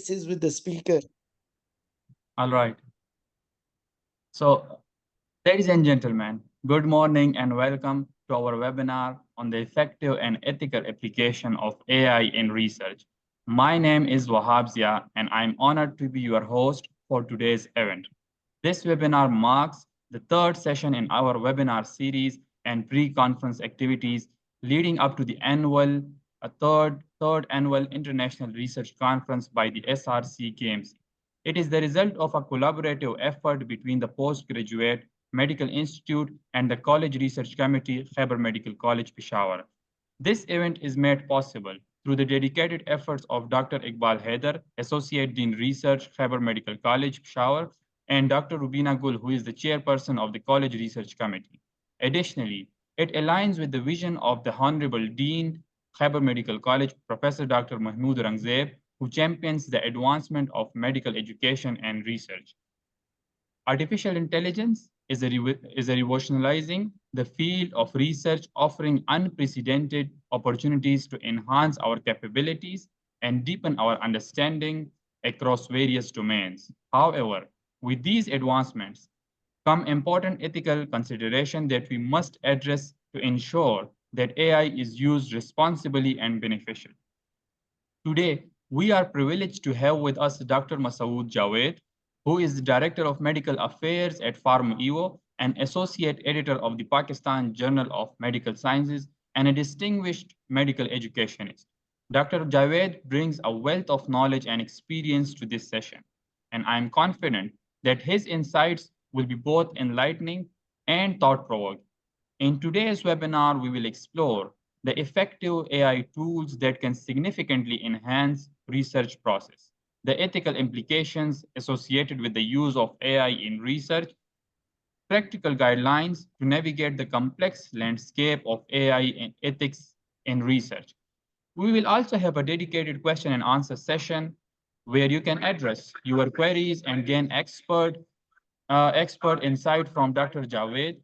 interfaces with the speaker. All right. So, ladies and gentlemen, good morning and welcome to our webinar on the effective and ethical application of AI in research. My name is Wahab Zia, and I'm honored to be your host for today's event. This webinar marks the third session in our webinar series and pre-conference activities leading up to the third annual International Research Conference by the SRC Games. It is the result of a collaborative effort between the Postgraduate Medical Institute and the College Research Committee, Khyber Medical College, Peshawar. This event is made possible through the dedicated efforts of Dr. Iqbal Haider, Associate Dean Research, Khyber Medical College, Peshawar, and Dr. Rubina Gul, who is the chairperson of the College Research Committee. Additionally, it aligns with the vision of the Honorable Dean, Khyber Medical College, Professor Dr. Mahmood Rangzeb, who champions the advancement of medical education and research. Artificial intelligence is a revolutionizing the field of research, offering unprecedented opportunities to enhance our capabilities and deepen our understanding across various domains. However, with these advancements come important ethical considerations that we must address to ensure that AI is used responsibly and beneficially. Today, we are privileged to have with us Dr. Masood Jawaid, who is the Director of Medical Affairs at PharmEvo and Associate Editor of the Pakistan Journal of Medical Sciences and a distinguished medical educationist. Dr. Jawaid brings a wealth of knowledge and experience to this session, and I am confident that his insights will be both enlightening and thought-provoking. In today's webinar, we will explore the effective AI tools that can significantly enhance research process, the ethical implications associated with the use of AI in research, practical guidelines to navigate the complex landscape of AI and ethics in research. We will also have a dedicated question and answer session where you can address your queries and gain expert insight from Dr. Javed.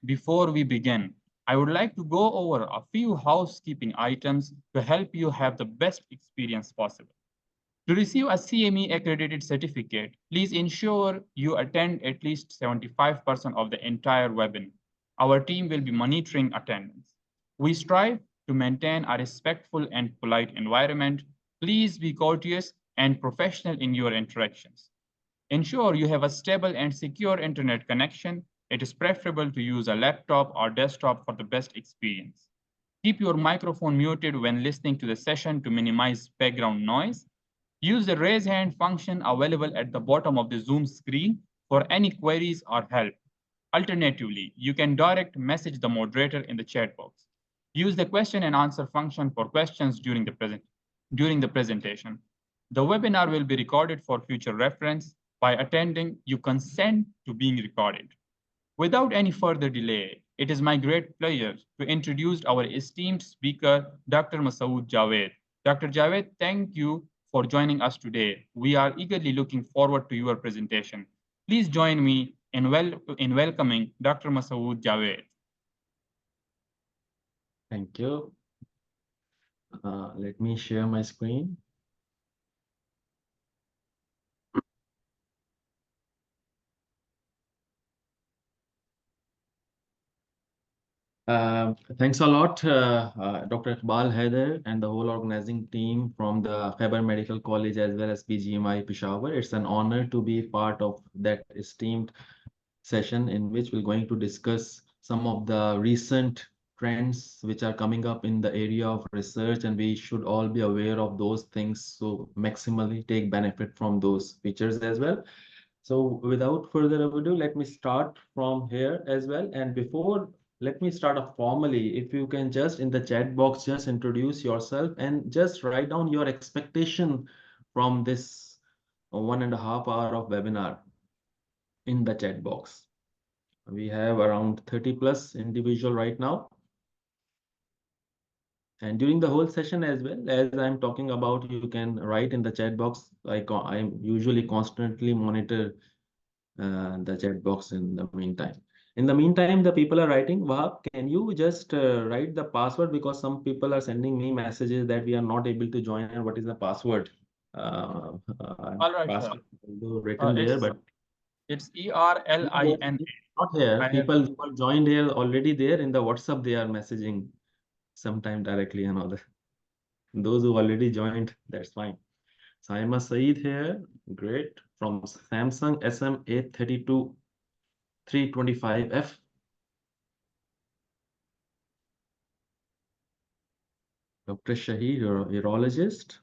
Before we begin, I would like to go over a few housekeeping items to help you have the best experience possible. To receive a CME accredited certificate, please ensure you attend at least 75% of the entire webinar. Our team will be monitoring attendance. We strive to maintain a respectful and polite environment. Please be courteous and professional in your interactions. Ensure you have a stable and secure internet connection. It is preferable to use a laptop or desktop for the best experience. Keep your microphone muted when listening to the session to minimize background noise. Use the raise hand function available at the bottom of the Zoom screen for any queries or help. Alternatively, you can direct message the moderator in the chat box. Use the question and answer function for questions during the presentation. The webinar will be recorded for future reference. By attending, you consent to being recorded. Without any further delay, it is my great pleasure to introduce our esteemed speaker, Dr. Masood Jawaid. Dr. Jawaid, thank you for joining us today. We are eagerly looking forward to your presentation. Please join me in welcoming Dr. Masood Jawaid. Thank you. Let me share my screen. Thanks a lot, Dr. Iqbal Haider and the whole organizing team from the Khyber Medical College as well as PGMI Peshawar. It's an honor to be part of that esteemed session in which we're going to discuss some of the recent trends which are coming up in the area of research, and we should all be aware of those things so maximally take benefit from those features as well. So without further ado, let me start from here as well. And before, let me start off formally. If you can just in the chat box, just introduce yourself and just write down your expectation from this 1.5 hour of webinar in the chat box. We have around 30 plus individual right now. And during the whole session as well, as I'm talking about, you can write in the chat box. I usually constantly monitor the chat box in the meantime. In the meantime, the people are writing, Wahab, can you just write the password? Because some people are sending me messages that we are not able to join and what is the password? uh, All right, sir. password, although written there, It's but ERLIN. not here. I have People who are joined here already there in the WhatsApp, they are messaging sometime directly and all that. Those who already joined, that's fine. Saima Saeed here, great. From Samsung SM832 325F. Dr. Shahid, urologist.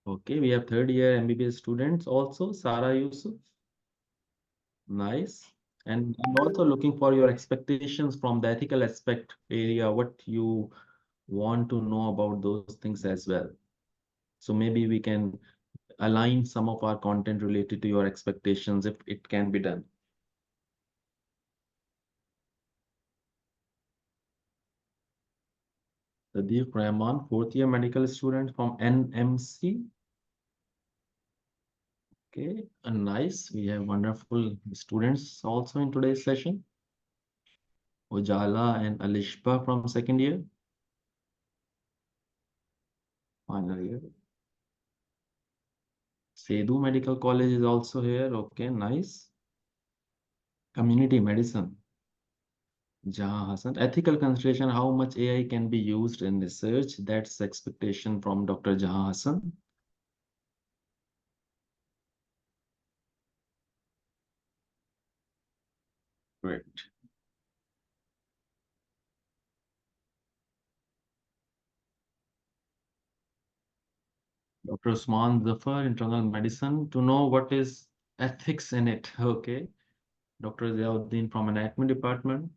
Okay, we have third year MBBS students also. Sara Yusuf, nice. And I'm also looking for your expectations from the ethical aspect area, what you want to know about those things as well. So maybe we can align some of our content related to your expectations if it can be done. Sadiq Rahman, fourth year medical student from NMC. Okay, and nice. We have wonderful students also in today's session. Ojala and Alishba from second year. Final year. Sedu Medical College is also here. Okay, nice. Community medicine. Jahan Hassan. Ethical consideration, how much AI can be used in research. That's expectation from Dr. Jahan Hassan. Great. Dr. Usman Zafar, internal medicine, to know what is ethics in it. Okay. Dr. Ziauddin from anatomy department,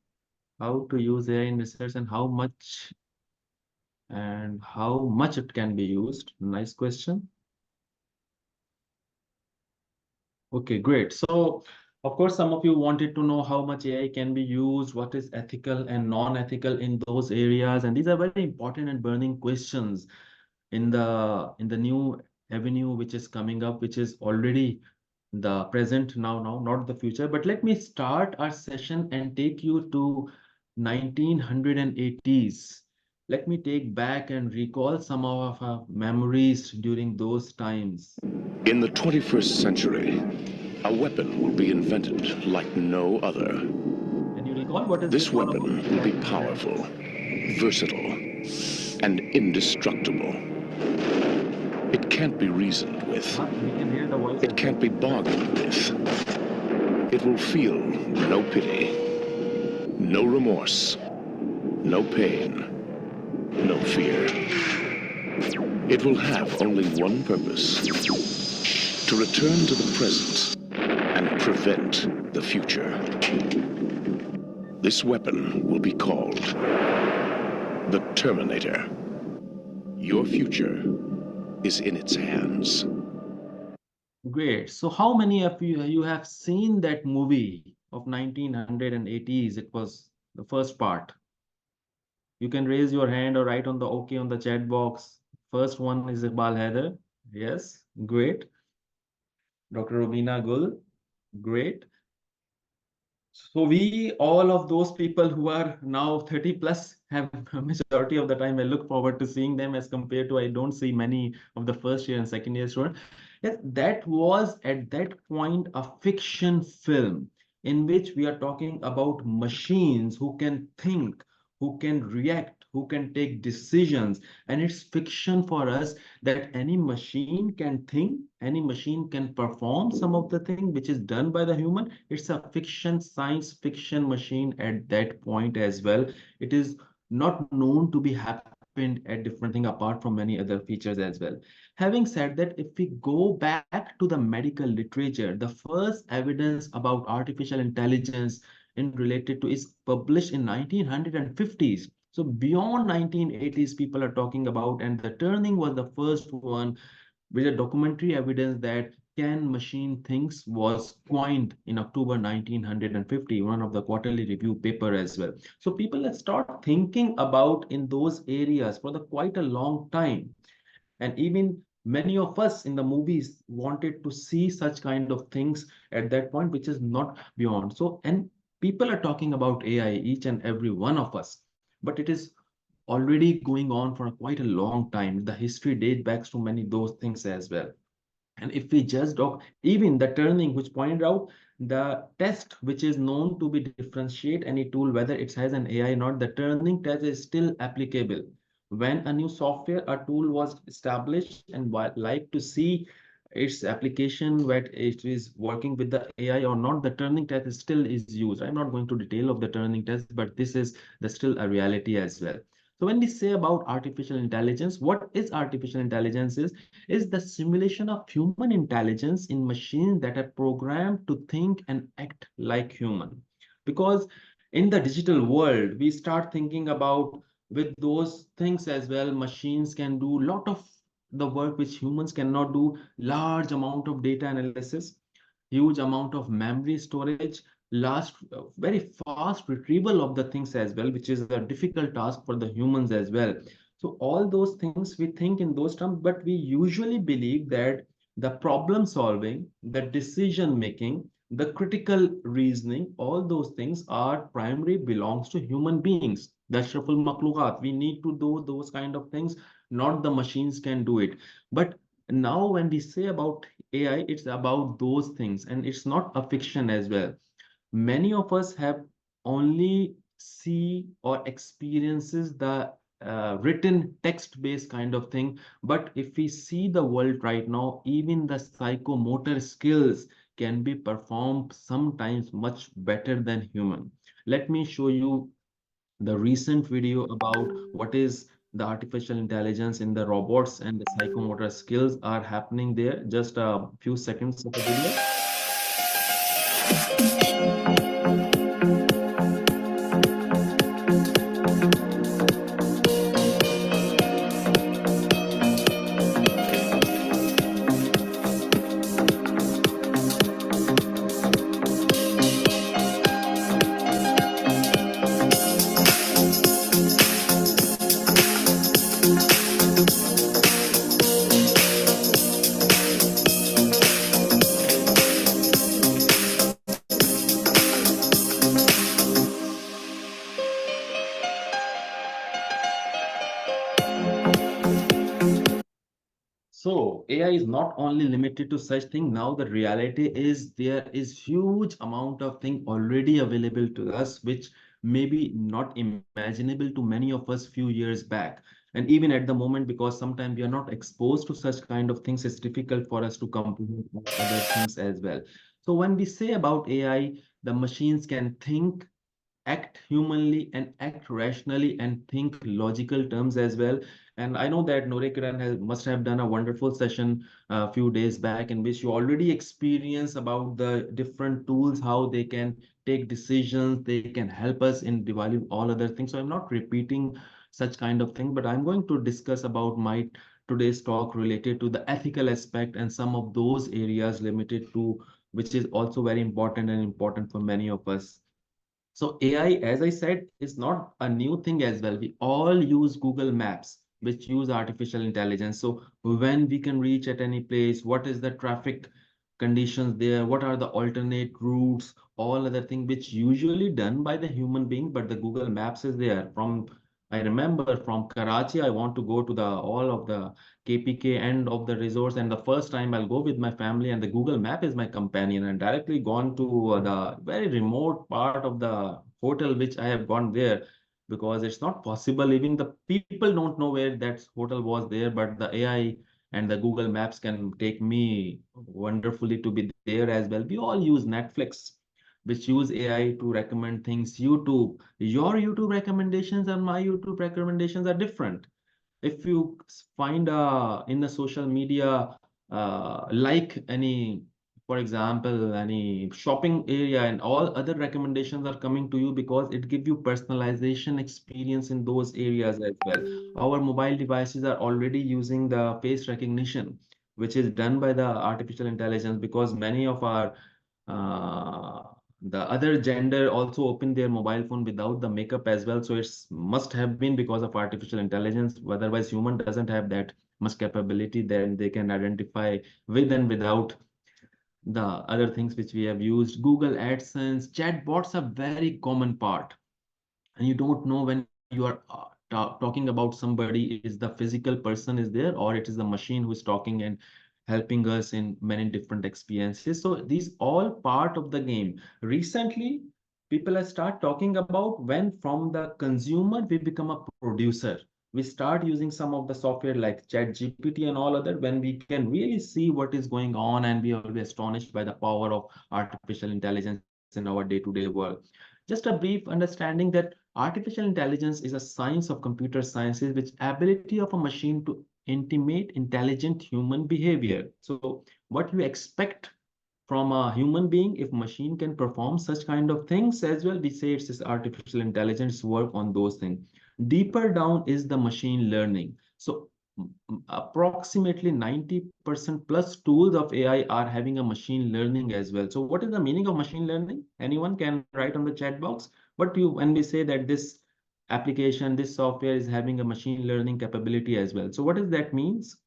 how to use AI in research and how much it can be used. Nice question. Okay, great. So, of course, some of you wanted to know how much AI can be used, what is ethical and non-ethical in those areas, and these are very important and burning questions in the new avenue which is coming up, which is already the present now, not the future. But let me start our session and take you to 1980s. Let me take back and recall some of our memories during those times. In the 21st century, a weapon will be invented like no other. Can you recall what is This one of weapon the will be powerful, versatile, and indestructible. It can't be reasoned with. We can hear the voice. It can't be bargained with. It will feel no pity, no remorse, no pain, no fear. It will have only one purpose: to return to the present and prevent the future. This weapon will be called the Terminator. Your future is in its hands. Great. So how many of you have seen that movie of 1980s? It was the first part. You can raise your hand or write on the OK on the chat box. First one is Iqbal Haider. Yes, great. Dr. Rubina Gul, great. So we, all of those people who are now 30 plus, have majority of the time I look forward to seeing them as compared to I don't see many of the first year and second year students. Yes, that was at that point a fiction film in which we are talking about machines who can think, who can react, who can take decisions. And it's fiction for us that any machine can think, any machine can perform some of the thing which is done by the human. It's a fiction, science fiction machine at that point as well. It is not known to be happened at different thing apart from many other features as well. Having said that, if we go back to the medical literature, the first evidence about artificial intelligence in related to is published in 1950s. So beyond 1980s, people are talking about, and the turning was the first one with a documentary evidence that can machine things was coined in October 1950, one of the quarterly review paper as well. So people start thinking about in those areas for the quite a long time. And even many of us in the movies wanted to see such kind of things at that point, which is not beyond. So, and people are talking about AI, each and every one of us, but it is already going on for quite a long time. The history dates back to many those things as well. And if we just even the turning, which pointed out the test, which is known to be differentiate any tool, whether it has an AI or not, the turning test is still applicable. When a new software or tool was established and like to see its application, where it is working with the AI or not, the turning test is still is used. I'm not going to detail of the turning test, but this is the still a reality as well. So when we say about artificial intelligence, what is artificial intelligence is the simulation of human intelligence in machines that are programmed to think and act like human. Because in the digital world, we start thinking about with those things as well, machines can do a lot of the work which humans cannot do, large amount of data analysis, huge amount of memory storage, last very fast retrieval of the things as well, which is a difficult task for the humans as well. So all those things we think in those terms, but we usually believe that the problem solving, the decision making, the critical reasoning, all those things are primary belongs to human beings. The ashraful makhluqat. We need to do those kind of things, not the machines can do it. But now when we say about AI, it's about those things, and it's not a fiction as well. Many of us have only see or experiences the written text-based kind of thing. But if we see the world right now, even the psychomotor skills can be performed sometimes much better than human. Let me show you the recent video about what is the artificial intelligence in the robots and the psychomotor skills are happening there. Just a few seconds of the video. So AI is not only limited to such thing. Now the reality is there is huge amount of thing already available to us, which maybe not imaginable to many of us few years back. And even at the moment, because sometimes we are not exposed to such kind of things, it's difficult for us to comprehend other things as well. So when we say about AI, the machines can think, act humanly and act rationally and think logical terms as well. And I know that Nore Kiran has must have done a wonderful session a few days back in which you already experience about the different tools, how they can take decisions, they can help us in developing all other things. So I'm not repeating such kind of thing, but I'm going to discuss about my today's talk related to the ethical aspect and some of those areas limited to which is also very important and important for many of us. So AI, as I said, is not a new thing as well. We all use Google Maps, which use artificial intelligence. So when we can reach at any place, what is the traffic conditions there? What are the alternate routes? All other thing which usually done by the human being, but the Google Maps is there. I remember from Karachi, I want to go to the all of the KPK end of the resorts, and the first time I'll go with my family, and the Google Map is my companion, and directly gone to the very remote part of the hotel, which I have gone there because it's not possible. Even the people don't know where that hotel was there, but the AI and the Google Maps can take me wonderfully to be there as well. We all use Netflix, which use AI to recommend things. YouTube, your YouTube recommendations and my YouTube recommendations are different. If you find in the social media like any, for example, any shopping area, and all other recommendations are coming to you because it gives you personalization experience in those areas as well. Our mobile devices are already using the face recognition, which is done by the artificial intelligence, because many of our uh, the other gender also open their mobile phone without the makeup as well. So it's must have been because of artificial intelligence. Otherwise, human doesn't have that much capability. Then they can identify with and without the other things which we have used. Google AdSense, chatbots are very common part, and you don't know when you are talking about somebody, is the physical person is there, or it is the machine who is talking and helping us in many different experiences. So these all part of the game. Recently, people have start talking about when from the consumer we become a producer. We start using some of the software like ChatGPT and all other, when we can really see what is going on, and we will be astonished by the power of artificial intelligence in our day-to-day work. Just a brief understanding that artificial intelligence is a science of computer sciences, which ability of a machine to intimate intelligent human behavior. So what you expect from a human being, if machine can perform such kind of things as well, we say it's this artificial intelligence work on those things. Deeper down is the machine learning. So approximately 90% plus tools of AI are having a machine learning as well. So what is the meaning of machine learning? Anyone can write on the chat box. What you when we say that this application, this software is having a machine learning capability as well. So what does that means?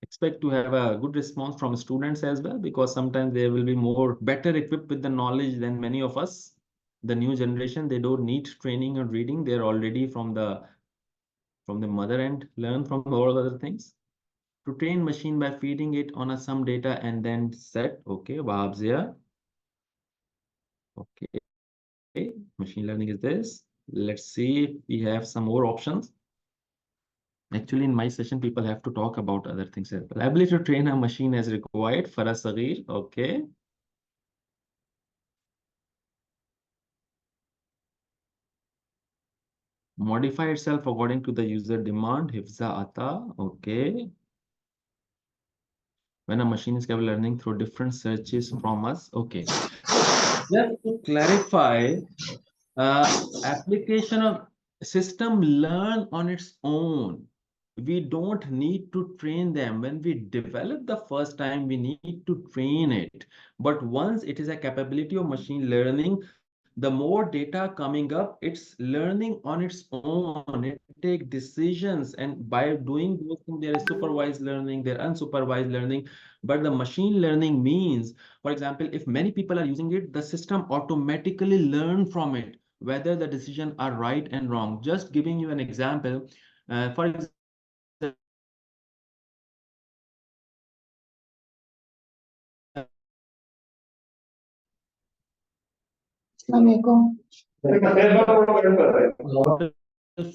Expect to have a good response from students as well, because sometimes they will be more better equipped with the knowledge than many of us. The new generation, they don't need training or reading. They're already from the mother end, learn from all other things. To train machine by feeding it on a some data and then set, okay, Babzia. Okay, machine learning is this. Let's see if we have some more options. Actually, in my session, people have to talk about other things as well. Ability to train a machine as required for a Sagir. Okay. Modify itself according to the user demand. Hifza ata. Okay. When a machine is capable of learning through different searches from us. Okay. Just to clarify, application of system learn on its own. We don't need to train them. When we develop the first time, we need to train it. But once it is a capability of machine learning, the more data coming up, it's learning on its own. It take decisions, and by doing those things, there is supervised learning, there unsupervised learning. But the machine learning means, for example, if many people are using it, the system automatically learn from it whether the decision are right and wrong. Just giving you an example, for example, if many people are using it, the system automatically learn from it whether the decision are right and wrong. For example, if Assalamualaikum. model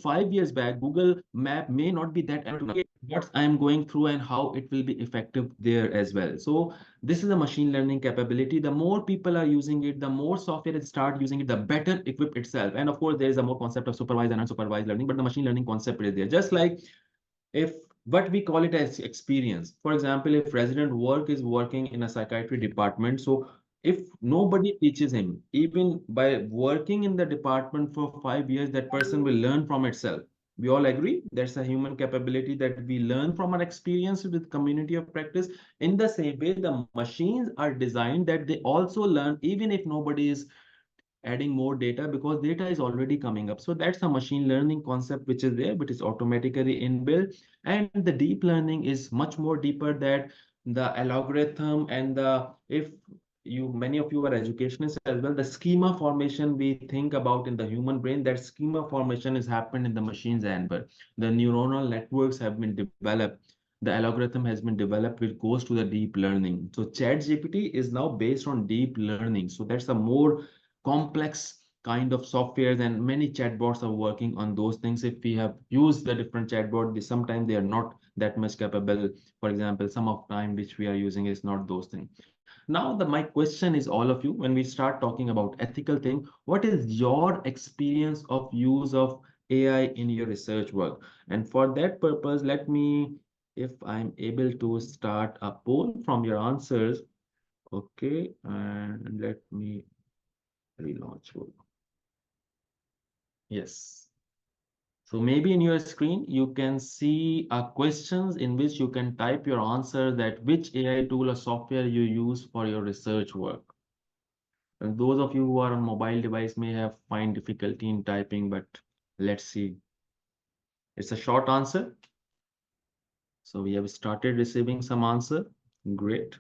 5 years back, Google Map may not be that able to navigate what I am going through and how it will be effective there as well. So this is a machine learning capability. The more people are using it, the more software it start using it, the better equipped itself. And of course, there is a more concept of supervised and unsupervised learning, but the machine learning concept is there. Just like if what we call it as experience. For example, if resident work is working in a psychiatry department, so if nobody teaches him, even by working in the department for 5 years, that person will learn from itself. We all agree that's a human capability that we learn from our experience with community of practice. In the same way, the machines are designed that they also learn even if nobody is adding more data, because data is already coming up. So that's a machine learning concept which is there, but it's automatically inbuilt. And the deep learning is much more deeper, that the algorithm and the, if you many of you are educationists as well, the schema formation we think about in the human brain, that schema formation is happened in the machines as well. The neuronal networks have been developed, the algorithm has been developed, which goes to the deep learning. So ChatGPT is now based on deep learning. So that's a more complex kind of softwares, and many chatbots are working on those things. If we have used the different chatbot, sometimes they are not that much capable. For example, some of time which we are using is not those things. Now my question is all of you, when we start talking about ethical thing, what is your experience of use of AI in your research work? And for that purpose, let me, if I'm able to start a poll from your answers. Okay, and let me relaunch. Yes. So maybe in your screen, you can see questions in which you can type your answer, that which AI tool or software you use for your research work. And those of you who are on mobile device may have find difficulty in typing, but let's see. It's a short answer. So we have started receiving some answer. Great.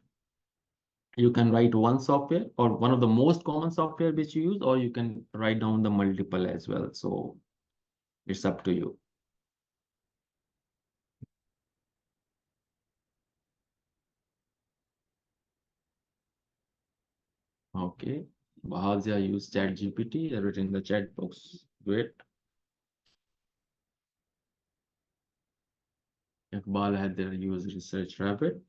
You can write one software or one of the most common software which you use, or you can write down the multiple as well. So it's up to you. Okay. Bahazia use ChatGPT, written in the chat box. Great. Iqbal had their use Research Rabbit,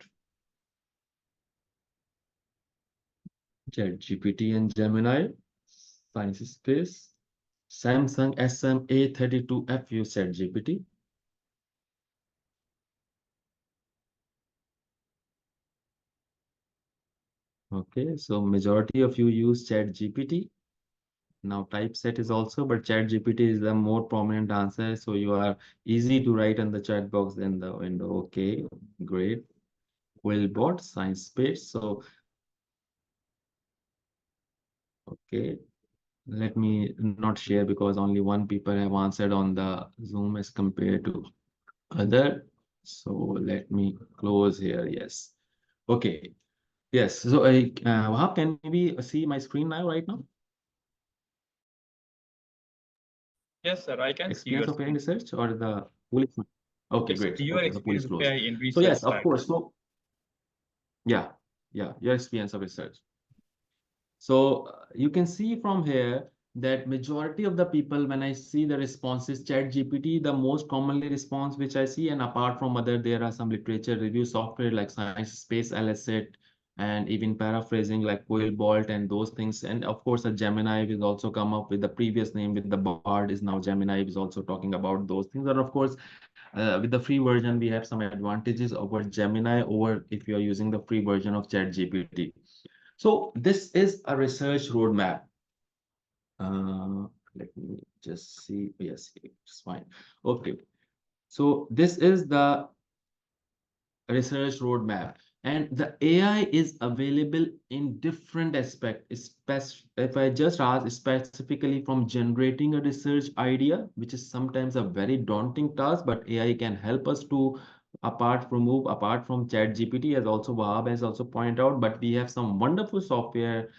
ChatGPT and Gemini, Science Space, Samsung SM-A32F use ChatGPT. Okay, so majority of you use ChatGPT. Now typeset is also, but ChatGPT is the more prominent answer. So you are easy to write in the chat box in the window. Okay, great. Quillbot, Science Space. So, okay, let me not share because only one people have answered on the Zoom as compared to other. So let me close here. Yes. Okay. Yes. So Wahab, can we see my screen now right now? Yes, sir, I can see Experience your of AI screen. research or the pool is okay, Yes, great. your Okay, the pool is experience with closed. AI in So research yes, of side. course. So yeah, your experience of research. So you can see from here that majority of the people, when I see the responses, ChatGPT, the most commonly response which I see, and apart from other, there are some literature review software like Science Space, LSAT, and even paraphrasing like Bolt and those things. And of course, a Gemini will also come up with the previous name with the Bard is now Gemini is also talking about those things. And of course, with the free version, we have some advantages over Gemini over if you are using the free version of ChatGPT. So this is a research roadmap. Let me just see. Yes, it's fine. Okay. So this is the research roadmap, and the AI is available in different aspects. If I just ask specifically from generating a research idea, which is sometimes a very daunting task, but AI can help us to apart from chat gpt, as also Wahab has also pointed out, but we have some wonderful software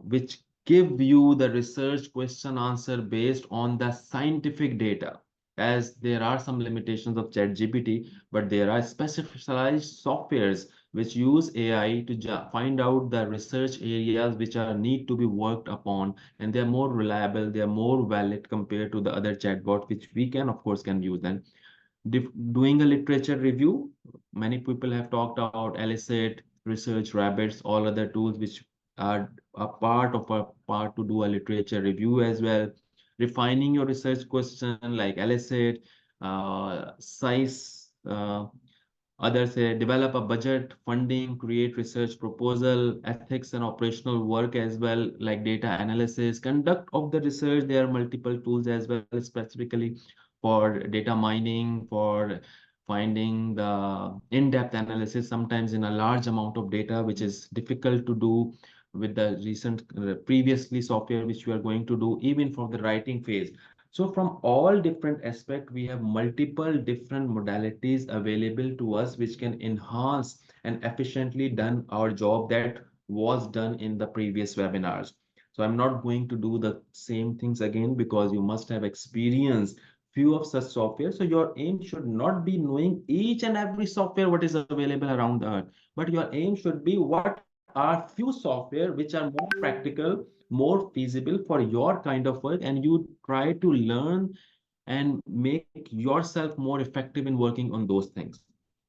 which give you the research question answer based on the scientific data, as there are some limitations of chat gpt, but there are specialized softwares which use AI to find out the research areas which are need to be worked upon, and they are more reliable, they are more valid compared to the other chatbot, which we can of course can use them. Doing a literature review, many people have talked about LSAT, Research Rabbits, all other tools which are a part to do a literature review as well. Refining your research question like LSAT, size, others say develop a budget, funding, create research proposal, ethics and operational work as well, like data analysis, conduct of the research. There are multiple tools as well, specifically for data mining, for finding the in-depth analysis, sometimes in a large amount of data, which is difficult to do with the recent previously software which we are going to do, even for the writing phase. So from all different aspects, we have multiple different modalities available to us, which can enhance and efficiently done our job that was done in the previous webinars. So I'm not going to do the same things again because you must have experienced few of such software. So your aim should not be knowing each and every software what is available around the earth, but your aim should be what are few software which are more practical, more feasible for your kind of work, and you try to learn and make yourself more effective in working on those things.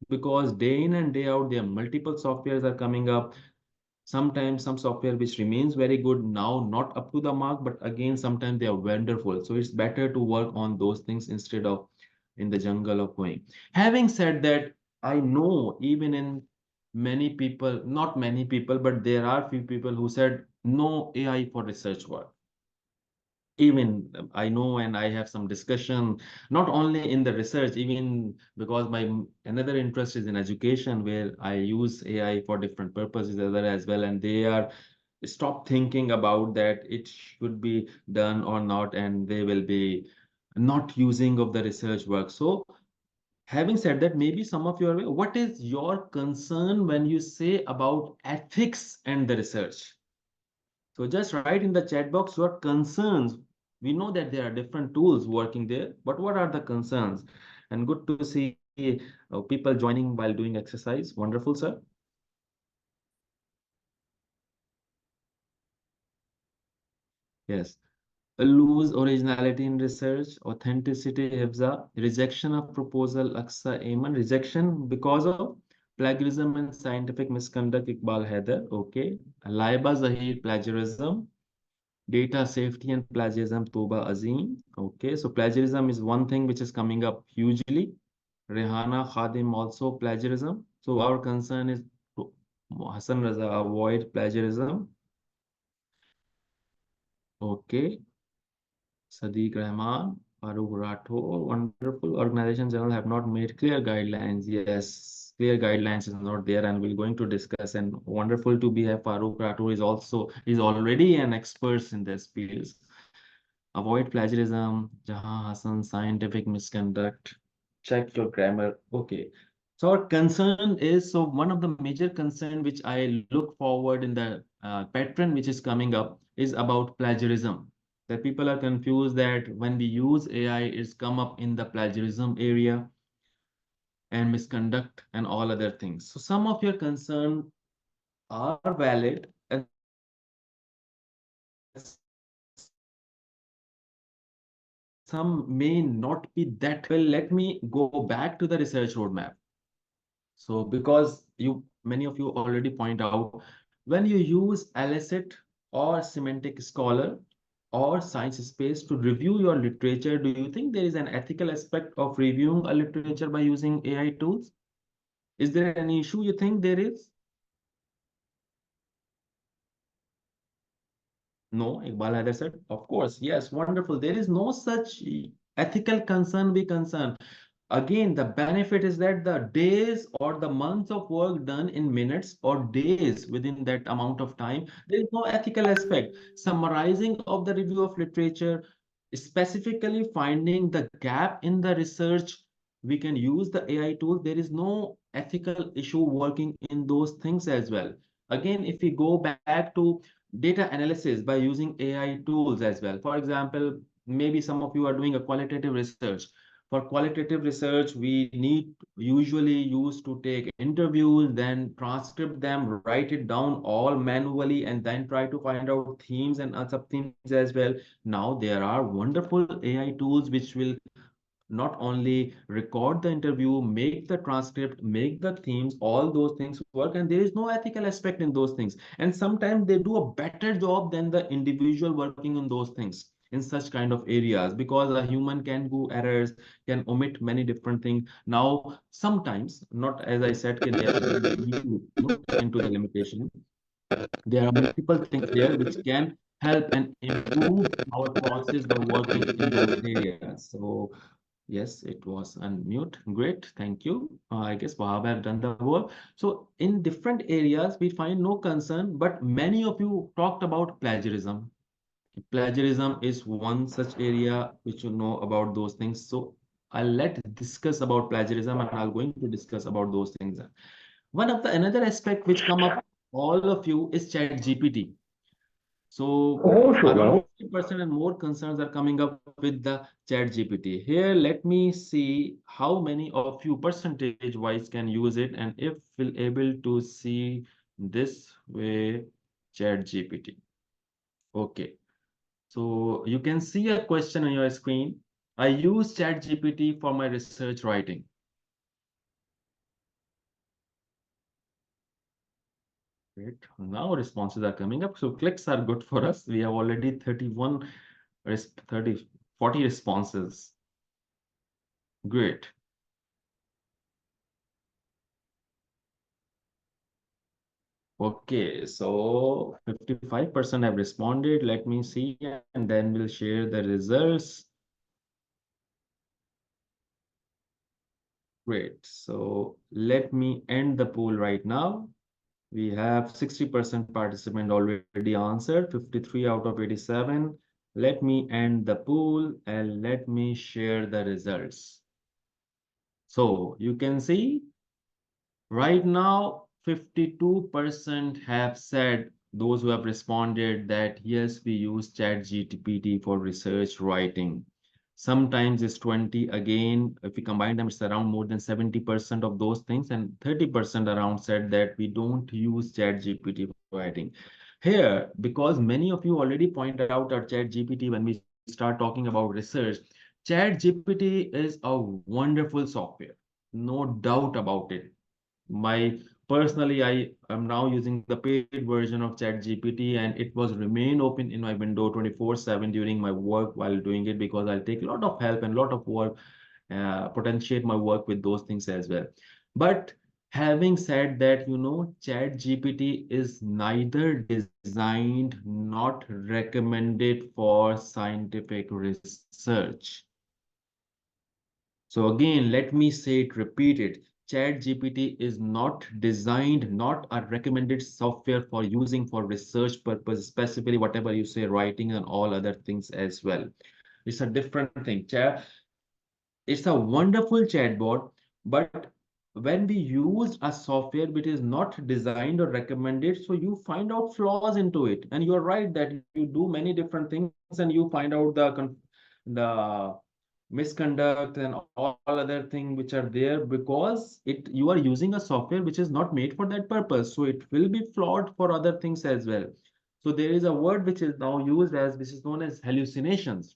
Because day in and day out, there are multiple softwares are coming up. Sometimes some software which remains very good now, not up to the mark, but again, sometimes they are wonderful. So it's better to work on those things instead of in the jungle of going. Having said that, I know even in many people, not many people, but there are few people who said no AI for research work. Even I know, and I have some discussion, not only in the research, even because my another interest is in education, where I use AI for different purposes as well, and they are stop thinking about that it should be done or not, and they will be not using of the research work. So Having said that, maybe some of you are aware, what is your concern when you say about ethics and the research? So just write in the chat box your concerns. We know that there are different tools working there, but what are the concerns? And good to see people joining while doing exercise. Wonderful, sir. Yes. Lose originality in research, authenticity, hifza, rejection of proposal, aksa Ayman, rejection because of plagiarism and scientific misconduct, Iqbal Haider, okay. Laiba Zahir, plagiarism, data safety and plagiarism, Toba Azim, okay. So plagiarism is one thing which is coming up hugely. Rehana Khadim also plagiarism. So our concern is to Hassan Raza avoid plagiarism, okay. Sadiq Rahman, Farooq Rathore, wonderful. Organization general have not made clear guidelines. Yes, clear guidelines is not there, and we're going to discuss. And wonderful to be have Farooq Rathore is already an expert in this fields. Avoid plagiarism, Jahan Hassan, scientific misconduct. Check your grammar. Okay. So our concern is so one of the major concern which I look forward in the pattern which is coming up is about plagiarism. That people are confused that when we use AI, it's come up in the plagiarism area and misconduct and all other things. So some of your concern are valid and some may not be that well. Let me go back to the research roadmap. So because many of you already point out, when you use Elicit or Semantic Scholar or Science Space to review your literature, do you think there is an ethical aspect of reviewing a literature by using AI tools? Is there any issue you think there is? No, Iqbal Haider said, of course, yes, wonderful. There is no such ethical concern be concerned. Again, the benefit is that the days or the months of work done in minutes or days within that amount of time, there is no ethical aspect. Summarizing of the review of literature, specifically finding the gap in the research, we can use the AI tool. There is no ethical issue working in those things as well. Again, if we go back to data analysis by using AI tools as well. For example, maybe some of you are doing a qualitative research. For qualitative research, we need usually used to take interviews, then transcript them, write it down all manually, and then try to find out themes and sub themes as well. Now there are wonderful AI tools which will not only record the interview, make the transcript, make the themes, all those things work, and there is no ethical aspect in those things. And sometimes they do a better job than the individual working on those things in such kind of areas because a human can do errors, can omit many different things. Now, sometimes, not as I said, there is an issue, into the limitation. There are multiple things there which can help and improve our process by working in those areas. So yes, it was unmute. Great, thank you. I guess Wahab have done the work. So in different areas, we find no concern, but many of you talked about plagiarism. Plagiarism is one such area which you know about those things. So I'll let discuss about plagiarism and I'm going to discuss about those things. One of the another aspect which come up all of you is chat GPT. So around 50% and more concerns are coming up with the chat GPT. Here, let me see how many of you percentage wise can use it and if we'll able to see this way chat GPT. Okay. So you can see a question on your screen. I use chat GPT for my research writing. Great. Now responses are coming up. So clicks are good for us. We have already 31, 30, 40 responses. Great. Okay, so 55% have responded. Let me see, and then we'll share the results. Great. So let me end the poll right now. We have 60% participant already answered, 53 out of 87. Let me end the poll and let me share the results. So you can see right now, 52% have said, those who have responded, that yes, we use ChatGPT for research writing. Sometimes it's 20. Again, if we combine them, it's around more than 70% of those things, and 30% around said that we don't use ChatGPT for writing. Here, because many of you already pointed out our ChatGPT when we start talking about research, ChatGPT is a wonderful software, no doubt about it. My personally, I am now using the paid version of ChatGPT, and it was remain open in my window 24/7 during my work while doing it, because I'll take a lot of help and a lot of work, potentiate my work with those things as well. But having said that, ChatGPT is neither designed not recommended for scientific research. So again, let me say it, repeat it. ChatGPT is not designed, not a recommended software for using for research purpose, specifically whatever you say, writing and all other things as well. It's a different thing. It's a wonderful chatbot, but when we use a software which is not designed or recommended, so you find out flaws into it. And you're right that you do many different things and you find out the misconduct and all other things which are there, because you are using a software which is not made for that purpose. So it will be flawed for other things as well. So there is a word which is now used as, which is known as hallucinations.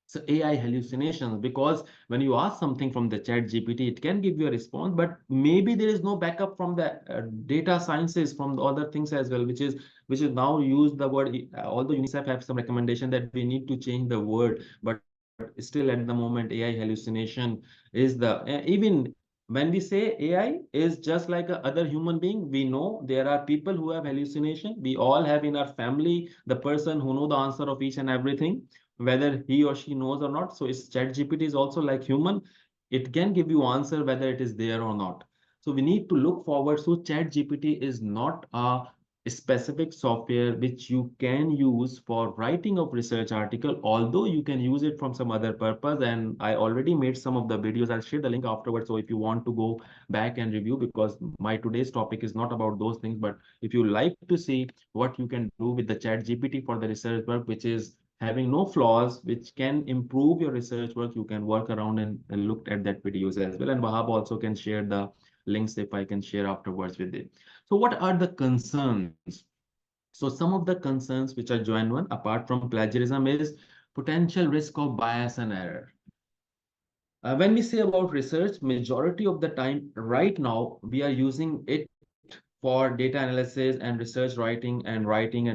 So AI hallucinations, because when you ask something from the chat GPT, it can give you a response, but maybe there is no backup from the data sciences, from the other things as well, which is now used the word, although UNICEF have some recommendation that we need to change the word, but still at the moment, AI hallucination is even when we say AI is just like a other human being, we know there are people who have hallucination. We all have in our family the person who know the answer of each and everything, whether he or she knows or not. So it's ChatGPT is also like human. It can give you answer whether it is there or not. So we need to look forward. So ChatGPT is not a specific software which you can use for writing of research article, although you can use it from some other purpose. And I already made some of the videos. I'll share the link afterwards. So if you want to go back and review, because my today's topic is not about those things, but if you like to see what you can do with the ChatGPT for the research work, which is having no flaws, which can improve your research work, you can work around and look at that videos as well. And Wahab also can share the links if I can share afterwards with it. So what are the concerns? So some of the concerns which are genuine apart from plagiarism is potential risk of bias and error. When we say about research, majority of the time right now, we are using it for data analysis and research writing and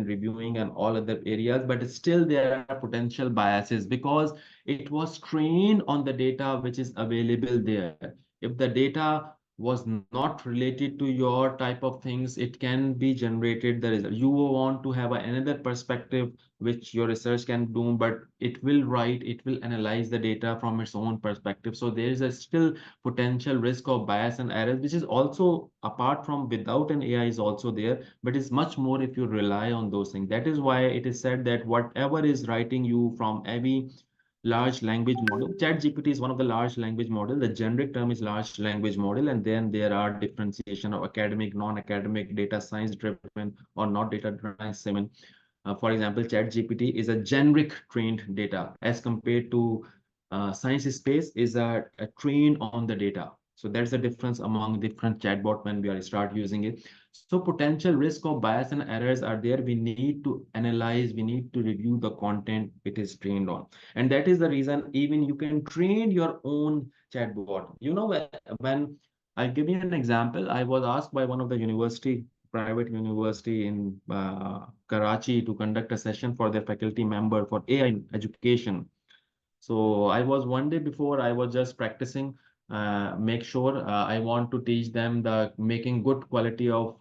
reviewing and all other areas, but still there are potential biases because it was trained on the data which is available there. If the data was not related to your type of things, it can be generated the result. You want to have another perspective which your research can do, but it will analyze the data from its own perspective. So there is a still potential risk of bias and errors, which is also apart from without an AI is also there, but it's much more if you rely on those things. That is why it is said that whatever is writing you from every large language model, ChatGPT is one of the large language model. The generic term is large language model, and then there are differentiation of academic, non-academic, data science driven, or not data science driven. For example, ChatGPT is a generic trained data as compared to science space is a trained on the data. So that's the difference among different chatbot when we are start using it. So potential risk of bias and errors are there. We need to analyze, we need to review the content it is trained on. And that is the reason even you can train your own chatbot. When I'll give you an example, I was asked by one of the private university in Karachi to conduct a session for their faculty member for AI education. So I was one day before, I was just practicing, make sure I want to teach them the making good quality of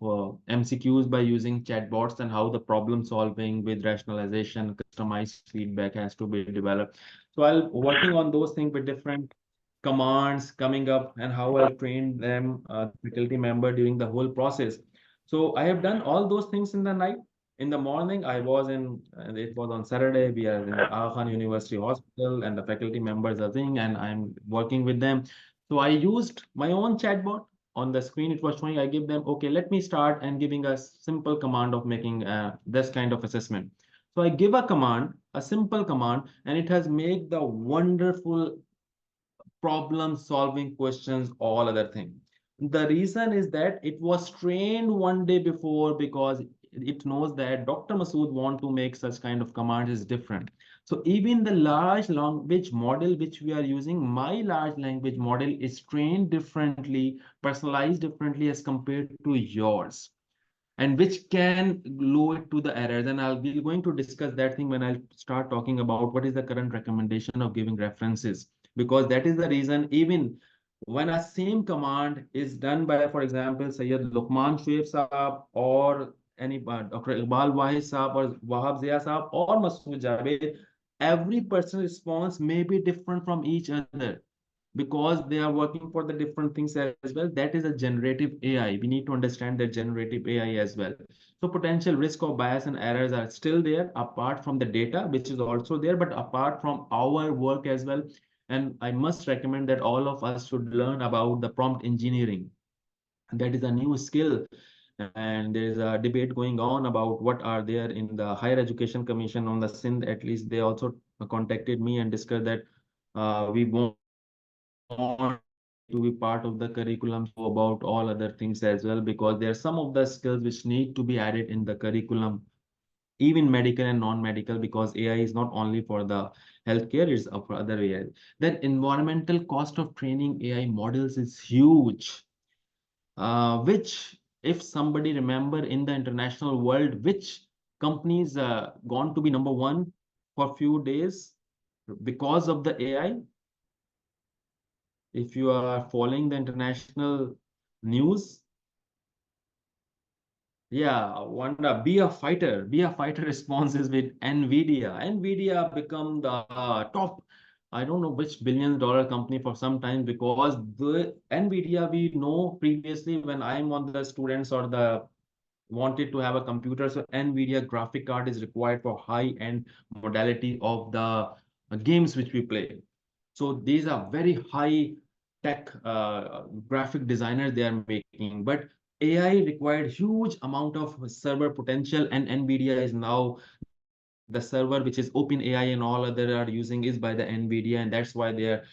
MCQs by using chatbots and how the problem solving with rationalization, customized feedback has to be developed. So I'll working on those things with different commands coming up and how I trained them, faculty member during the whole process. So I have done all those things in the night. In the morning, I was it was on Saturday, we are in Aga Khan University Hospital and the faculty members are thing and I'm working with them. So I used my own chatbot. On the screen it was showing, I give them, okay, let me start and giving a simple command of making this kind of assessment. So I give a command, a simple command, and it has made the wonderful problem solving questions, all other thing. The reason is that it was trained one day before, because it knows that Dr. Masood want to make such kind of commands is different. So even the large language model which we are using, my large language model is trained differently, personalized differently as compared to yours, and which can load to the errors. And I'll be going to discuss that thing when I start talking about what is the current recommendation of giving references, because that is the reason. Even when a same command is done by, for example, Sayyid Luqman Shoaib Saab, or any Dr. Iqbal Wahid Saab, or Wahab Zia Saab, or Masood Javed, every person's response may be different from each other, because they are working for the different things as well. That is a generative AI. We need to understand that generative AI as well. So potential risk of bias and errors are still there, apart from the data, which is also there, but apart from our work as well. And I must recommend that all of us should learn about the prompt engineering. That is a new skill, and there is a debate going on about what are there in the Higher Education Commission on the Sindh. At least they also contacted me and discussed that we want AI to be part of the curriculum, so about all other things as well, because there are some of the skills which need to be added in the curriculum, even medical and non-medical, because AI is not only for the healthcare, it's for other areas. Then environmental cost of training AI models is huge, which, if somebody remember in the international world, which companies gone to be number one for few days because of the AI. If you are following the international news, yeah, Wanda, be a fighter responses with Nvidia. Nvidia become the top, I don't know which billion-dollar company for some time, because the Nvidia, we know previously when I'm on the students or the wanted to have a computer, so Nvidia graphic card is required for high-end modality of the games which we play. So these are very high tech graphic designers they are making, but AI required huge amount of server potential, and Nvidia is now the server which is OpenAI and all other are using is by the Nvidia, and that's why their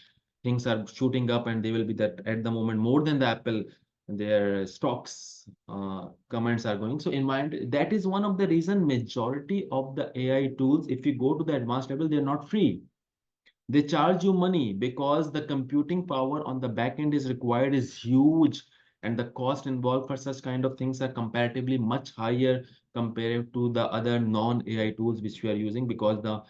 things are shooting up, and they will be that at the moment more than the Apple. Their stocks comments are going. So in mind, that is one of the reason majority of the AI tools, if you go to the advanced level, they're not free. They charge you money, because the computing power on the back end is required is huge, and the cost involved for such kind of things are comparatively much higher compared to the other non-AI tools which we are using, because the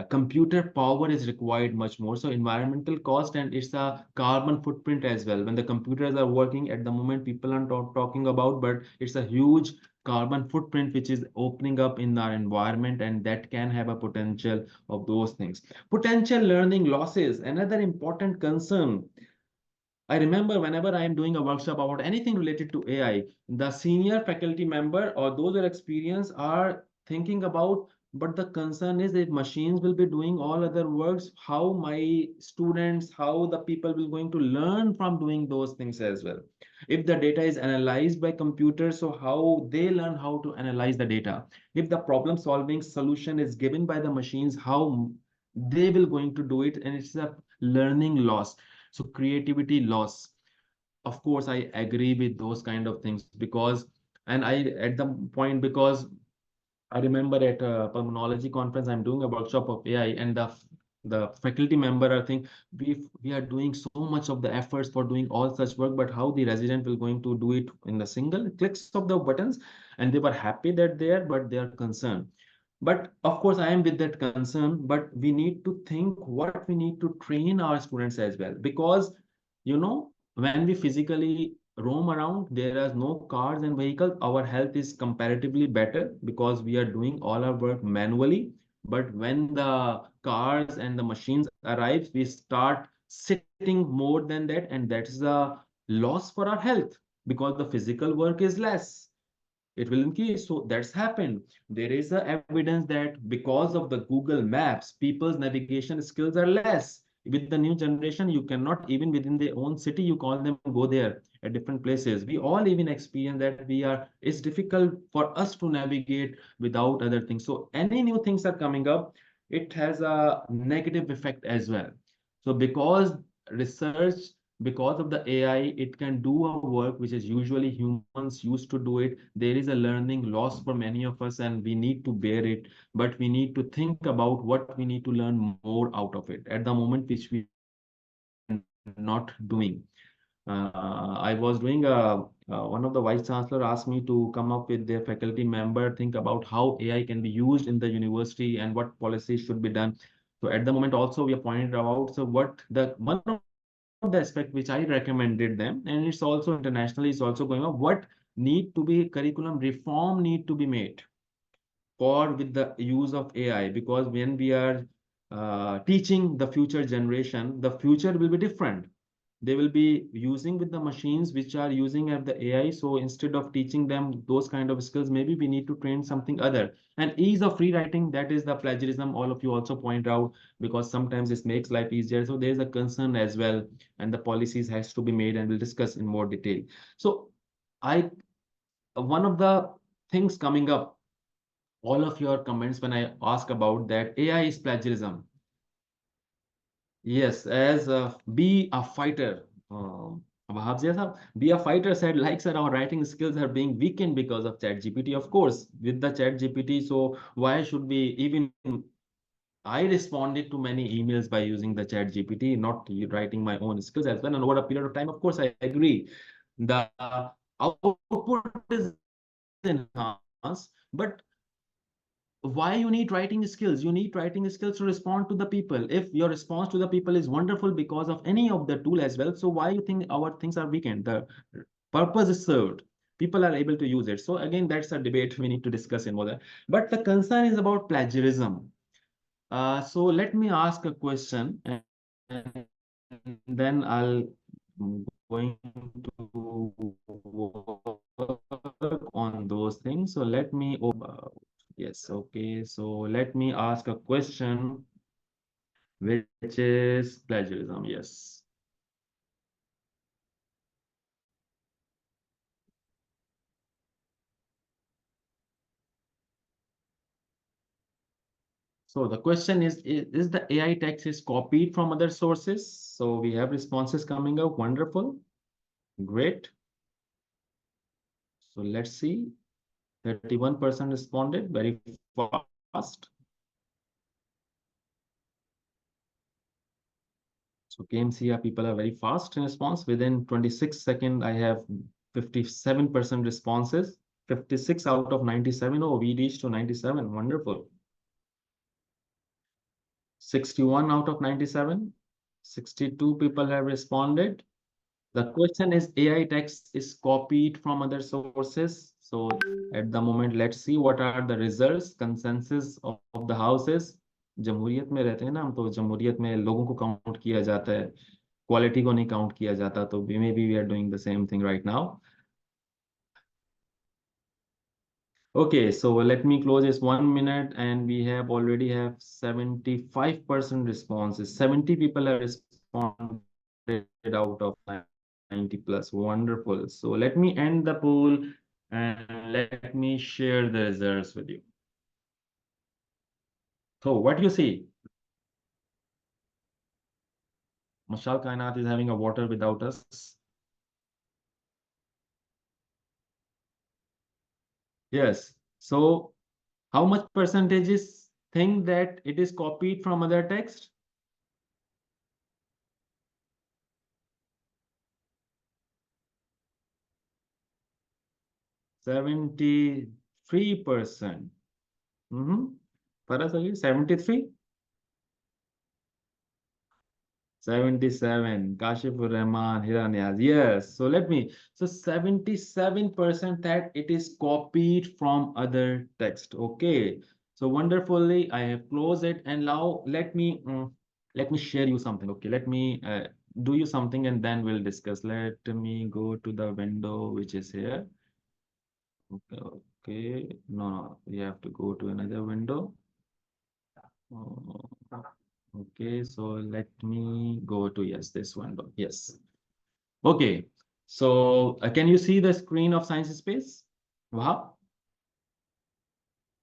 computer power is required much more. So environmental cost, and it's a carbon footprint as well. When the computers are working at the moment, people are talking about, but it's a huge carbon footprint which is opening up in our environment, and that can have a potential of those things. Potential learning losses, another important concern. I remember whenever I am doing a workshop about anything related to AI, the senior faculty member or those who are experienced are thinking about, but the concern is if machines will be doing all other works, how my students, how the people will going to learn from doing those things as well. If the data is analyzed by computers, so how they learn how to analyze the data. If the problem solving solution is given by the machines, how they will going to do it, and it's a learning loss. So creativity loss. Of course, I agree with those kind of things, because, and I at the point, because I remember at a pulmonology conference, I'm doing a workshop of AI, and the faculty member are think we are doing so much of the efforts for doing all such work, but how the resident will going to do it in the single clicks of the buttons? And they were happy that they are, but they are concerned. But of course, I am with that concern, but we need to think what we need to train our students as well. Because, when we physically roam around, there are no cars and vehicles, our health is comparatively better because we are doing all our work manually. But when the cars and the machines arrive, we start sitting more than that, and that is a loss for our health, because the physical work is less, it will increase. So that's happened. There is a evidence that because of the Google Maps, people's navigation skills are less. with the new generation, you cannot even within their own city, you call them go there at different places. We all even experience that it's difficult for us to navigate without other things. So any new things are coming up, it has a negative effect as well. So because research, because of the AI, it can do a work which is usually humans used to do it. There is a learning loss for many of us, and we need to bear it. But we need to think about what we need to learn more out of it at the moment, which we are not doing. I was doing one of the vice chancellor asked me to come up with their faculty member, think about how AI can be used in the university and what policies should be done. So at the moment also we are pointed out, so what the one of the aspect which I recommended them, and it's also internationally, it's also going on, what need to be curriculum reform need to be made for with the use of AI, because when we are teaching the future generation, the future will be different. They will be using with the machines which are using of the AI. So instead of teaching them those kind of skills, maybe we need to train something other. And ease of rewriting, that is the plagiarism. All of you also point out, because sometimes this makes life easier. So there is a concern as well, and the policies has to be made, and we'll discuss in more detail. So I one of the things coming up, all of your comments when I ask about that AI is plagiarism. Yes, as be a fighter. Wahab Zia sahab, be a fighter said, likes and our writing skills are being weakened because of Chat GPT. Of course, with the Chat GPT, so why should we even? I responded to many emails by using the Chat GPT, not writing my own skills as well. And over a period of time, of course, I agree. The output is enhanced, but why you need writing skills? You need writing skills to respond to the people. If your response to the people is wonderful because of any of the tool as well, so why you think our things are weakened? The purpose is served, people are able to use it. So again, that's a debate we need to discuss in more. But the concern is about plagiarism. So let me ask a question, and then I'll going to work on those things. So let me yes, okay. So let me ask a question, which is plagiarism. Yes. So the question is the AI text is copied from other sources? So we have responses coming up. Wonderful. Great. So let's see. 31% responded very fast. So KMCR people are very fast in response. Within 26 seconds, I have 57% responses. 56 out of 97. Oh, we reached to 97. Wonderful. 61 out of 97. 62 people have responded. The question is AI text is copied from other sources. So at the moment, let's see what are the results, consensus of the houses. जमहूरियत में रहते हैं ना हम, तो जमहूरियत में लोगों को काउंट किया जाता है, क्वालिटी को नहीं काउंट किया जाता. तो maybe we are doing the same thing right now. Okay, so let me close this 1 minute, and we have already have 75% responses. 70 people have responded out of 90 plus. Wonderful. So let me end the poll and let me share the results with you. So what do you see? Mashal Kainat is having a water without us. Yes. So how much percentages think that it is copied from other text? 73%. Faraz, are you 73? 77. Kashifur Rahman, Hiranyaz. Yes. So let me. So 77% that it is copied from other text. Okay. So wonderfully, I have closed it, and now let me share you something. Okay. Let me do you something, and then we'll discuss. Let me go to the window which is here. Okay. Okay. No, no. We have to go to another window. Okay, so let me go to yes, this one. Yes. Okay. So can you see the screen of Science Space? Wow.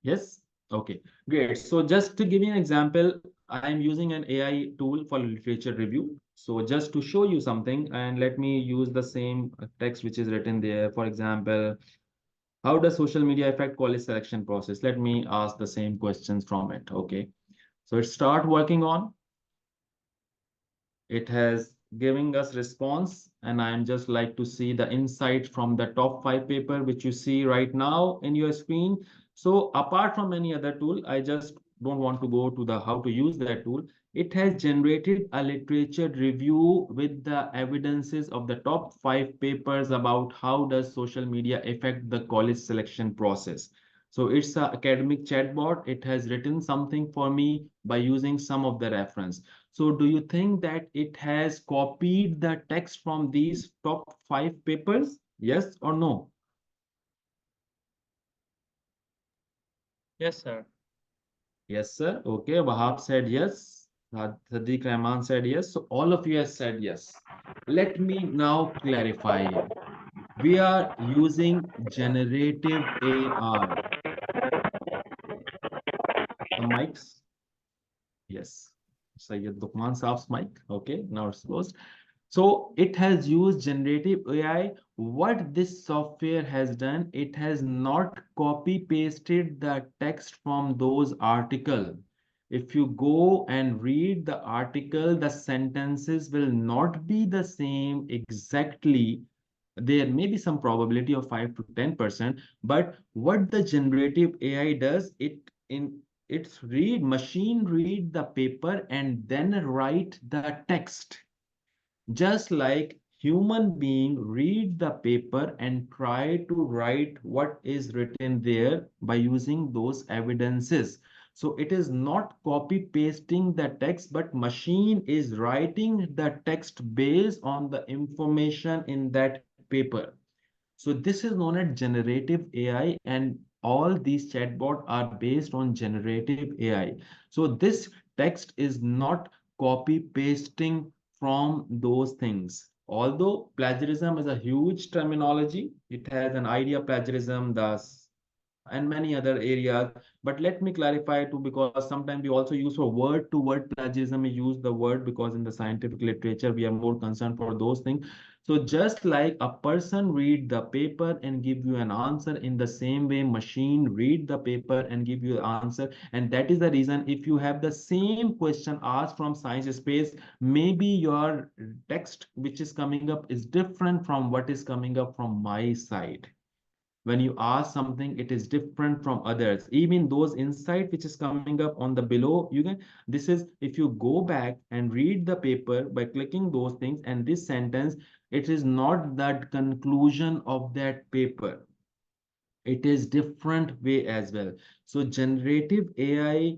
Yes. Okay. Great. So just to give you an example, I am using an AI tool for literature review. So just to show you something, and let me use the same text which is written there. For example, how does social media affect college selection process? Let me ask the same questions from it. Okay. So it start working on. It has giving us response, and I'm just like to see the insight from the top 5 paper which you see right now in your screen. So apart from any other tool, I just don't want to go to the how to use that tool. It has generated a literature review with the evidences of the top 5 papers about how does social media affect the college selection process. So it's a academic chatbot. It has written something for me by using some of the reference. So do you think that it has copied the text from these top 5 papers? Yes or no? Yes, sir. Yes, sir. Okay, Wahab said yes. Sadiq Rahman said yes. So all of you have said yes. Let me now clarify it. We are using generative AI. Some mics. Yes. Sayyid Lukman Saab's mic. Okay, now it's closed. So it has used generative AI. What this software has done, it has not copy pasted the text from those articles. If you go and read the article, the sentences will not be the same exactly. There may be some probability of 5 to 10%, but what the generative AI does, it's machine read the paper and then write the text, just like human being read the paper and try to write what is written there by using those evidences. So it is not copy pasting the text, but machine is writing the text based on the information in that paper. So this is known as generative AI, and all these chatbots are based on generative AI. So this text is not copy pasting from those things. Although plagiarism is a huge terminology, it has an idea plagiarism, thus and many other areas. But let me clarify too, because sometimes we also use for word to word plagiarism. We use the word because in the scientific literature we are more concerned for those things. So just like a person read the paper and give you an answer, in the same way machine read the paper and give you the answer. And that is the reason if you have the same question asked from science space, maybe your text which is coming up is different from what is coming up from my side. When you ask something, it is different from others. Even those insight which is coming up on the below, you can, this is if you go back and read the paper by clicking those things, and this sentence, it is not that conclusion of that paper, it is different way as well. So generative AI,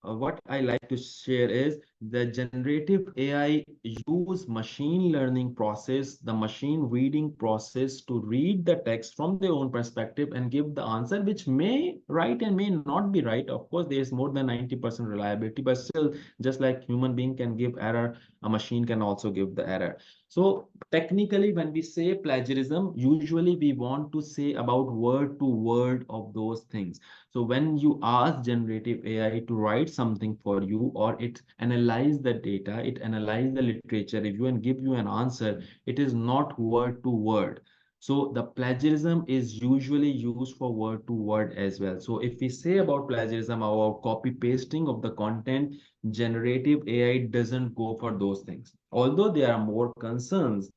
what I like to share is the generative AI use machine learning process, the machine reading process to read the text from their own perspective and give the answer, which may right and may not be right. Of course, there is more than 90% reliability, but still, just like human being can give error, a machine can also give the error. So technically, when we say plagiarism, usually we want to say about word to word of those things. So when you ask generative AI to write something for you, or it analyze the data, it analyze the literature review and give you an answer, it is not word to word. So the plagiarism is usually used for word to word as well. So if we say about plagiarism or copy pasting of the content, generative AI doesn't go for those things. Although there are more concerns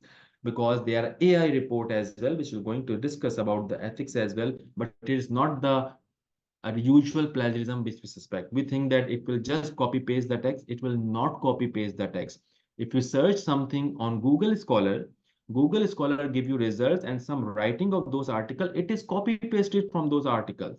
because there are AI report as well, which we're going to discuss about the ethics as well, but it is not the usual plagiarism which we suspect. We think that it will just copy paste the text. It will not copy paste the text. If you search something on Google Scholar give you results and some writing of those articles, it is copy pasted from those articles.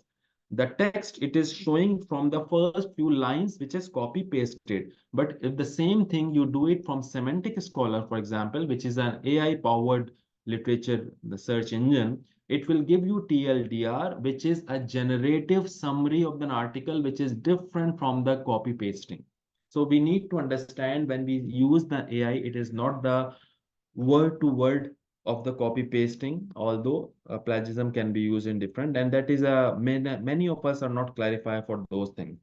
The text it is showing from the first few lines, which is copy pasted. But if the same thing you do it from Semantic Scholar, for example, which is an AI powered literature, the search engine, it will give you TLDR, which is a generative summary of an article, which is different from the copy pasting. So we need to understand when we use the AI, it is not the word to word of the copy pasting, although plagiarism can be used in different, and that is many of us are not clarified for those things.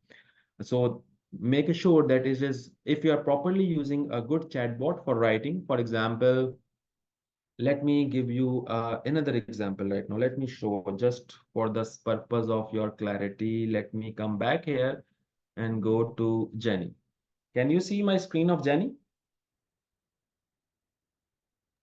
So make sure that it is, if you are properly using a good chatbot for writing, for example, let me give you another example right now. Let me show just for the purpose of your clarity. Let me come back here and go to Jenny. Can you see my screen of Jenny?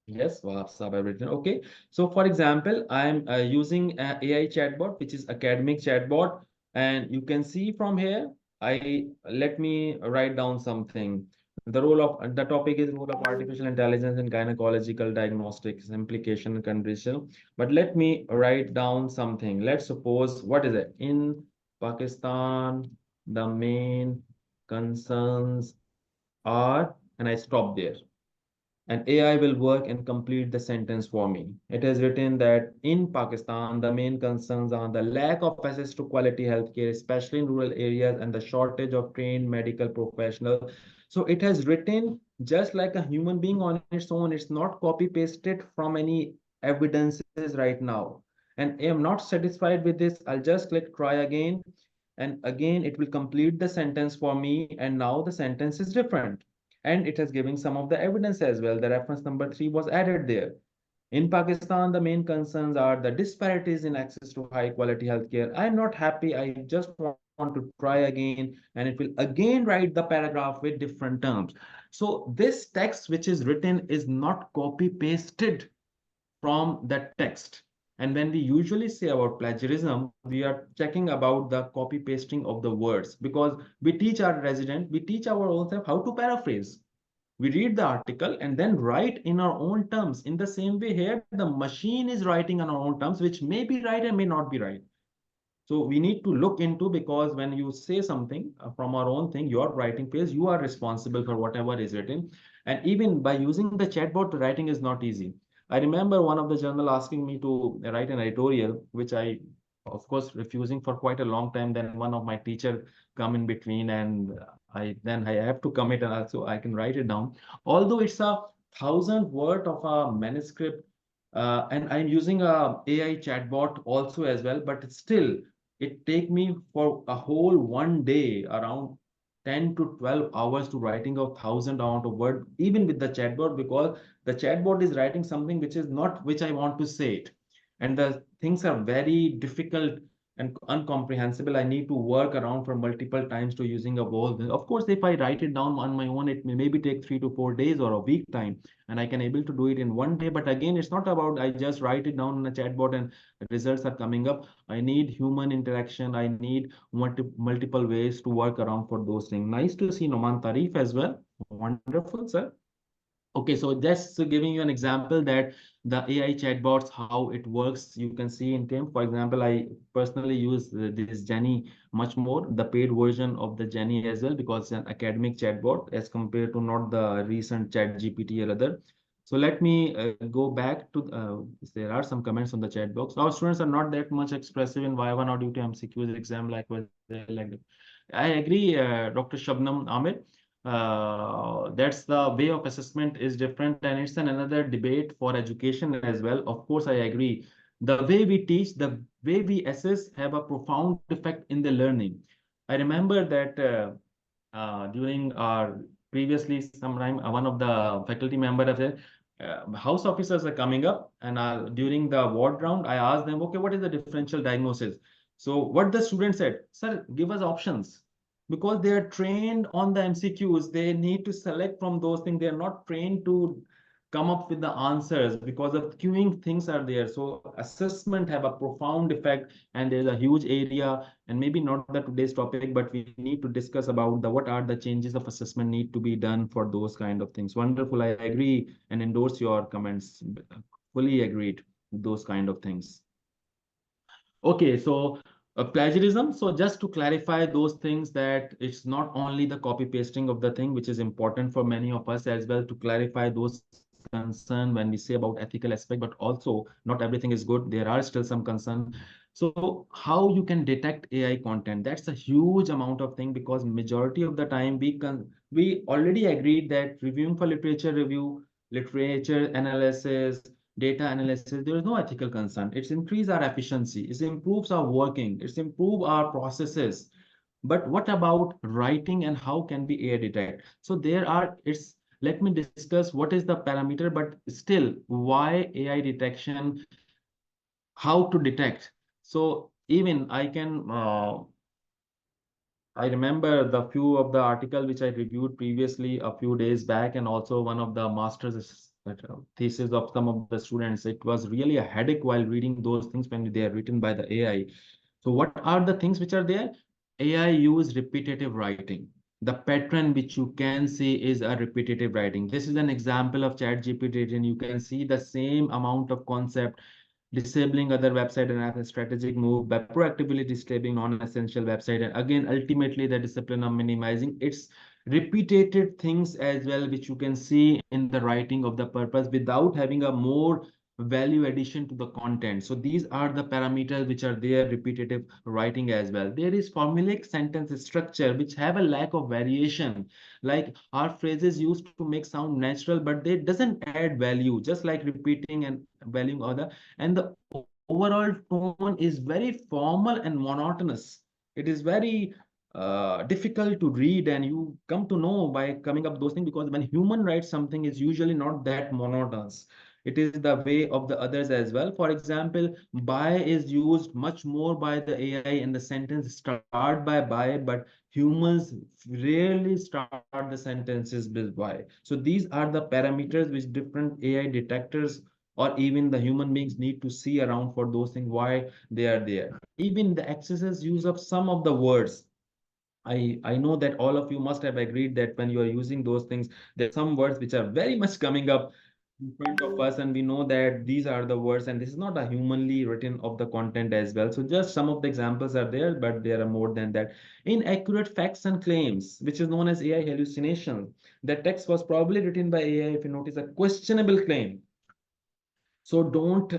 Yes, WhatsApp everything. Okay. So for example, I'm using AI chatbot, which is academic chatbot. And you can see from here, let me write down something. The topic is role of artificial intelligence in gynecological diagnostics, implication and condition. But let me write down something. Let's suppose, what is it? In Pakistan, the main concerns are, and I stop there, and AI will work and complete the sentence for me. It is written that in Pakistan, the main concerns are the lack of access to quality healthcare, especially in rural areas, and the shortage of trained medical professionals. So it has written just like a human being on its own. It's not copy pasted from any evidences right now. And I am not satisfied with this. I'll just click try again. And again, it will complete the sentence for me. And now the sentence is different, and it has given some of the evidence as well. The reference number 3 was added there. In Pakistan, the main concerns are the disparities in access to high quality healthcare. I'm not happy. I just want to try again, and it will again write the paragraph with different terms. So this text which is written is not copy pasted from that text. And when we usually say about plagiarism, we are checking about the copy pasting of the words, because we teach our resident, we teach our own self how to paraphrase. We read the article and then write in our own terms. In the same way here, the machine is writing on our own terms, which may be right and may not be right. So we need to look into, because when you say something from our own thing, your writing pace, you are responsible for whatever is written. And even by using the chatbot, the writing is not easy. I remember one of the journal asking me to write an editorial, which I, of course, refusing for quite a long time. Then one of my teacher come in between, and I have to commit, and also I can write it down. Although it's a 1,000 word of a manuscript, and I'm using a AI chatbot also as well, but still it take me for a whole one day around 10 to 12 hours to writing a 1,000 amount of word, even with the chatbot, because the chatbot is writing something which is not which I want to say it. And the things are very difficult and incomprehensible. I need to work around for multiple times to using a whole. Of course, if I write it down on my own, it may maybe take 3 to 4 days or a week time, and I can able to do it in one day. But again, it's not about I just write it down in a chatbot and results are coming up. I need human interaction. I need multiple ways to work around for those things. Nice to see Noman Tarif as well. Wonderful, sir. Okay, so just giving you an example that the AI chatbots, how it works, you can see in term. For example, I personally use this Jenny much more, the paid version of the Jenny as well, because it's an academic chatbot as compared to not the recent chat GPT or other. So let me go back to, there are some comments on the chat box. Our students are not that much expressive in Y1 or due to MCQs exam like like that. I agree, Dr. Shabnam Ahmed. That's the way of assessment is different, and it's another debate for education as well. Of course, I agree. The way we teach, the way we assess have a profound effect in the learning. I remember that during our previously sometime one of the faculty member of the house officers are coming up, and during the ward round, I asked them, okay, what is the differential diagnosis? So what the student said, sir, give us options, because they are trained on the MCQs. They need to select from those things. They are not trained to come up with the answers, because of queuing things are there. So assessment have a profound effect, and there's a huge area, and maybe not the today's topic, but we need to discuss about the what are the changes of assessment need to be done for those kind of things. Wonderful. I agree and endorse your comments. Fully agreed with those kind of things. Okay, so plagiarism. So just to clarify those things, that it's not only the copy pasting of the thing, which is important for many of us as well, to clarify those concern when we say about ethical aspect, but also not everything is good. There are still some concern. So how you can detect AI content? That's a huge amount of thing, because majority of the time we already agreed that reviewing for literature review, literature analysis, data analysis, there is no ethical concern. It's increase our efficiency, it improves our working, it's improve our processes. But what about writing, and how can be AI detect? So there are, it's, let me discuss what is the parameter, but still why AI detection, how to detect. So even I can, I remember the few of the article which I reviewed previously a few days back, and also one of the master's thesis of some of the students. It was really a headache while reading those things when they are written by the AI. So what are the things which are there? AI use repetitive writing. The pattern which you can see is a repetitive writing. This is an example of chat GPT, and you can see the same amount of concept: disabling other website and as a strategic move, by proactively disabling non-essential website, and again ultimately the discipline of minimizing its repeated things as well, which you can see in the writing of the purpose without having a more value addition to the content. So these are the parameters which are there, repetitive writing as well. There is formulaic sentence structure which have a lack of variation, like our phrases used to make sound natural, but they doesn't add value, just like repeating and valuing other. And the overall tone is very formal and monotonous. It is very difficult to read, and you come to know by coming up those things, because when human writes something is usually not that monotonous. It is the way of the others as well. For example, by is used much more by the AI, and the sentence start by, but humans rarely start the sentences with by. So these are the parameters which different AI detectors or even the human beings need to see around for those things, why they are there. Even the excessive use of some of the words. I know that all of you must have agreed that when you are using those things, there are some words which are very much coming up in front of us, and we know that these are the words, and this is not a humanly written of the content as well. So just some of the examples are there, but there are more than that. Inaccurate facts and claims, which is known as AI hallucination. The text was probably written by AI, if you notice a questionable claim. So don't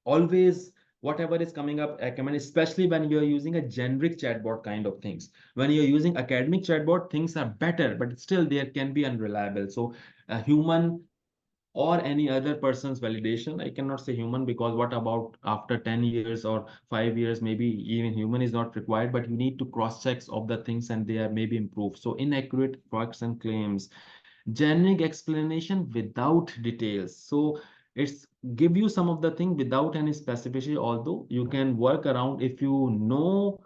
always, whatever is coming up, recommend, especially when you're using a generic chatbot kind of things. When you're using academic chatbot, things are better, but still there can be unreliable. So a human or any other person's validation, I cannot say human, because what about after 10 years or 5 years, maybe even human is not required, but you need to cross checks of the things and they are maybe improved. So inaccurate facts and claims, generic explanation without details. So it's give you some of the thing without any specificity, although you can work around if you know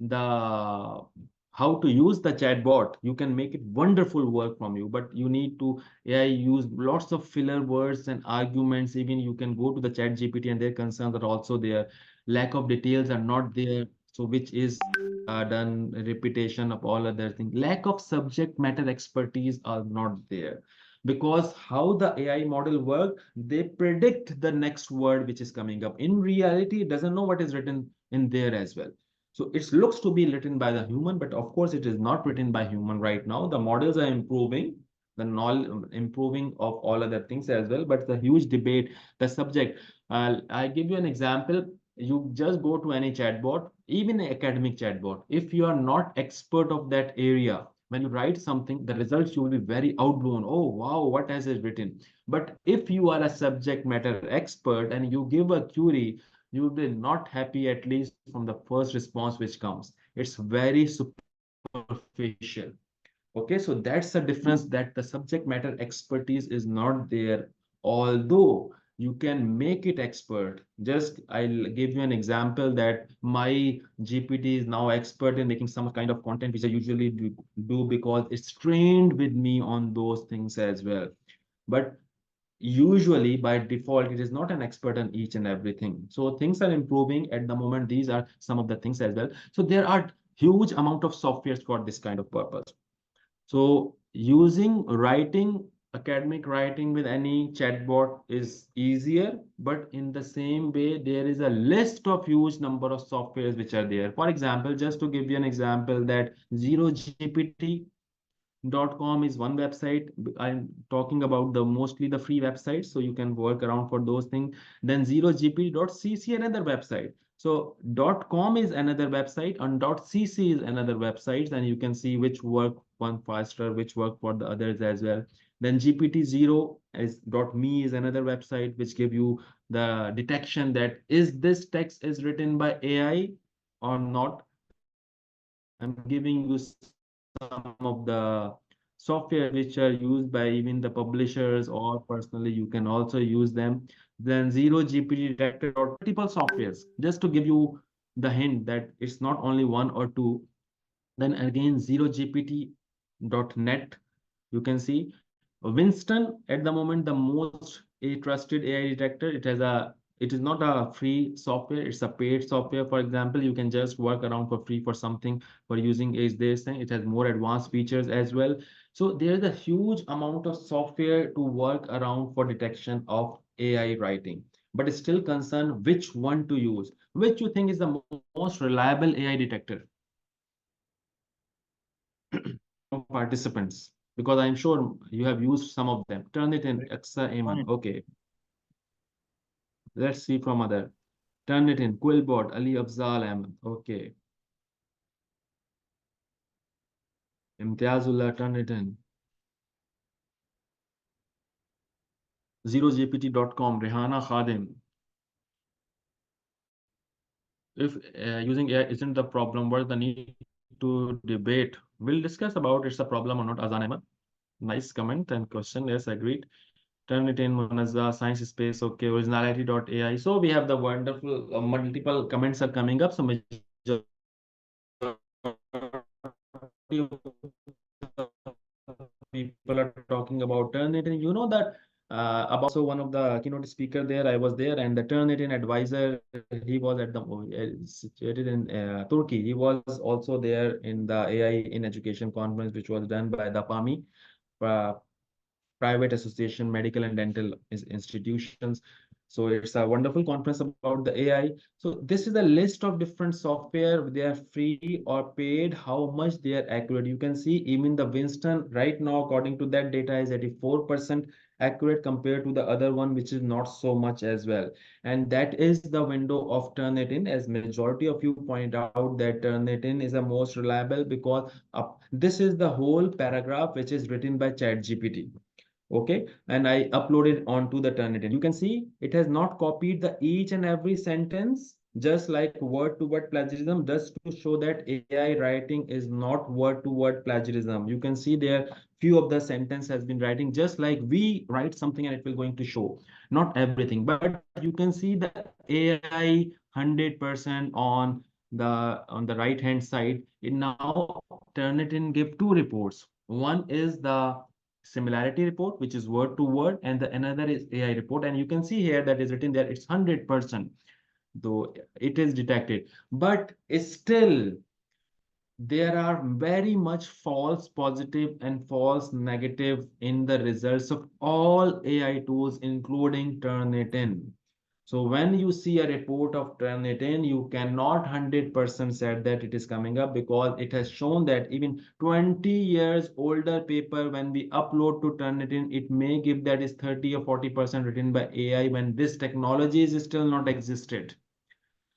the how to use the chatbot, you can make it wonderful work from you, but you need to, yeah, use lots of filler words and arguments. Even you can go to the chat GPT and their concerns are also there. Lack of details are not there, so which is done repetition of all other things. Lack of subject matter expertise are not there, because how the AI model work, they predict the next word which is coming up. In reality, it doesn't know what is written in there as well. So it looks to be written by the human, but of course it is not written by human right now. The models are improving, the knowledge improving of all other things as well, but the huge debate, the subject. I give you an example. You just go to any chatbot, even an academic chatbot. If you are not expert of that area, when you write something, the results you will be very outblown. Oh, wow, what has it written? But if you are a subject matter expert and you give a query, you will be not happy, at least from the first response which comes. It's very superficial. Okay, so that's the difference, that the subject matter expertise is not there, although you can make it expert. Just I'll give you an example that my GPT is now expert in making some kind of content, which I usually do because it's trained with me on those things as well. But usually by default, it is not an expert on each and everything. So things are improving at the moment. These are some of the things as well. So there are huge amount of softwares for this kind of purpose. So using writing, academic writing with any chatbot is easier, but in the same way, there is a list of huge number of softwares which are there. For example, just to give you an example, that 0gpt.com is one website. I'm talking about the mostly the free websites, so you can work around for those things. Then 0gpt.cc, another website. So .com is another website and .cc is another website, and you can see which work one faster, which work for the others as well. Then GPT-0 is .me is another website which give you the detection that is this text is written by AI or not. I'm giving you some of the software which are used by even the publishers, or personally you can also use them. Then zero GPT detector dot multiple softwares, just to give you the hint that it's not only one or two. Then again, zero GPT dot net, you can see Winston at the moment, the most a trusted AI detector. It is not a free software, it's a paid software. For example, you can just work around for free for something for using is this thing. It has more advanced features as well. So there is a huge amount of software to work around for detection of AI writing. But it's still concerned which one to use. Which you think is the most reliable AI detector from participants? Because I'm sure you have used some of them. Turn it in, Aksa Ayman. Okay, let's see from other. Turn it in, Quillbot, Ali Afzal Ahmed. Okay, Imtiazullah, turn it in. ZeroGPT.com, Rehana Khadim. If using AI isn't the problem, what's the need to debate? We'll discuss about it's a problem or not, Azan Ahmed. Nice comment and question. Yes, agreed. Turn it in, Munazza, Science Space, okay, Originality.ai. So we have the wonderful multiple comments are coming up. So majority of people are talking about Turnitin. You know that about also one of the keynote speaker there. I was there, and the Turnitin advisor, he was at the situated in Turkey. He was also there in the AI in Education conference, which was done by the PAMI. Uh, Private Association, Medical and Dental Institutions. So it's a wonderful conference about the AI. So this is a list of different software. They are free or paid, how much they are accurate. You can see even the Winston right now, according to that data, is 84% accurate compared to the other one, which is not so much as well. And that is the window of Turnitin, as majority of you point out that Turnitin is the most reliable because this is the whole paragraph which is written by ChatGPT. Okay, and I uploaded onto the Turnitin. You can see it has not copied the each and every sentence, just like word to word plagiarism, just to show that AI writing is not word to word plagiarism. You can see there few of the sentence has been writing just like we write something and it will going to show, not everything, but you can see the AI 100% on the right hand side. It now Turnitin give two reports. One is the similarity report, which is word to word, and the another is AI report. And you can see here that is written there, it's 100%, though it is detected. But still, there are very much false positive and false negative in the results of all AI tools, including Turnitin. So when you see a report of Turnitin, you cannot 100% say that it is coming up, because it has shown that even 20 years older paper, when we upload to Turnitin, it may give that is 30 or 40% written by AI when this technology is still not existed.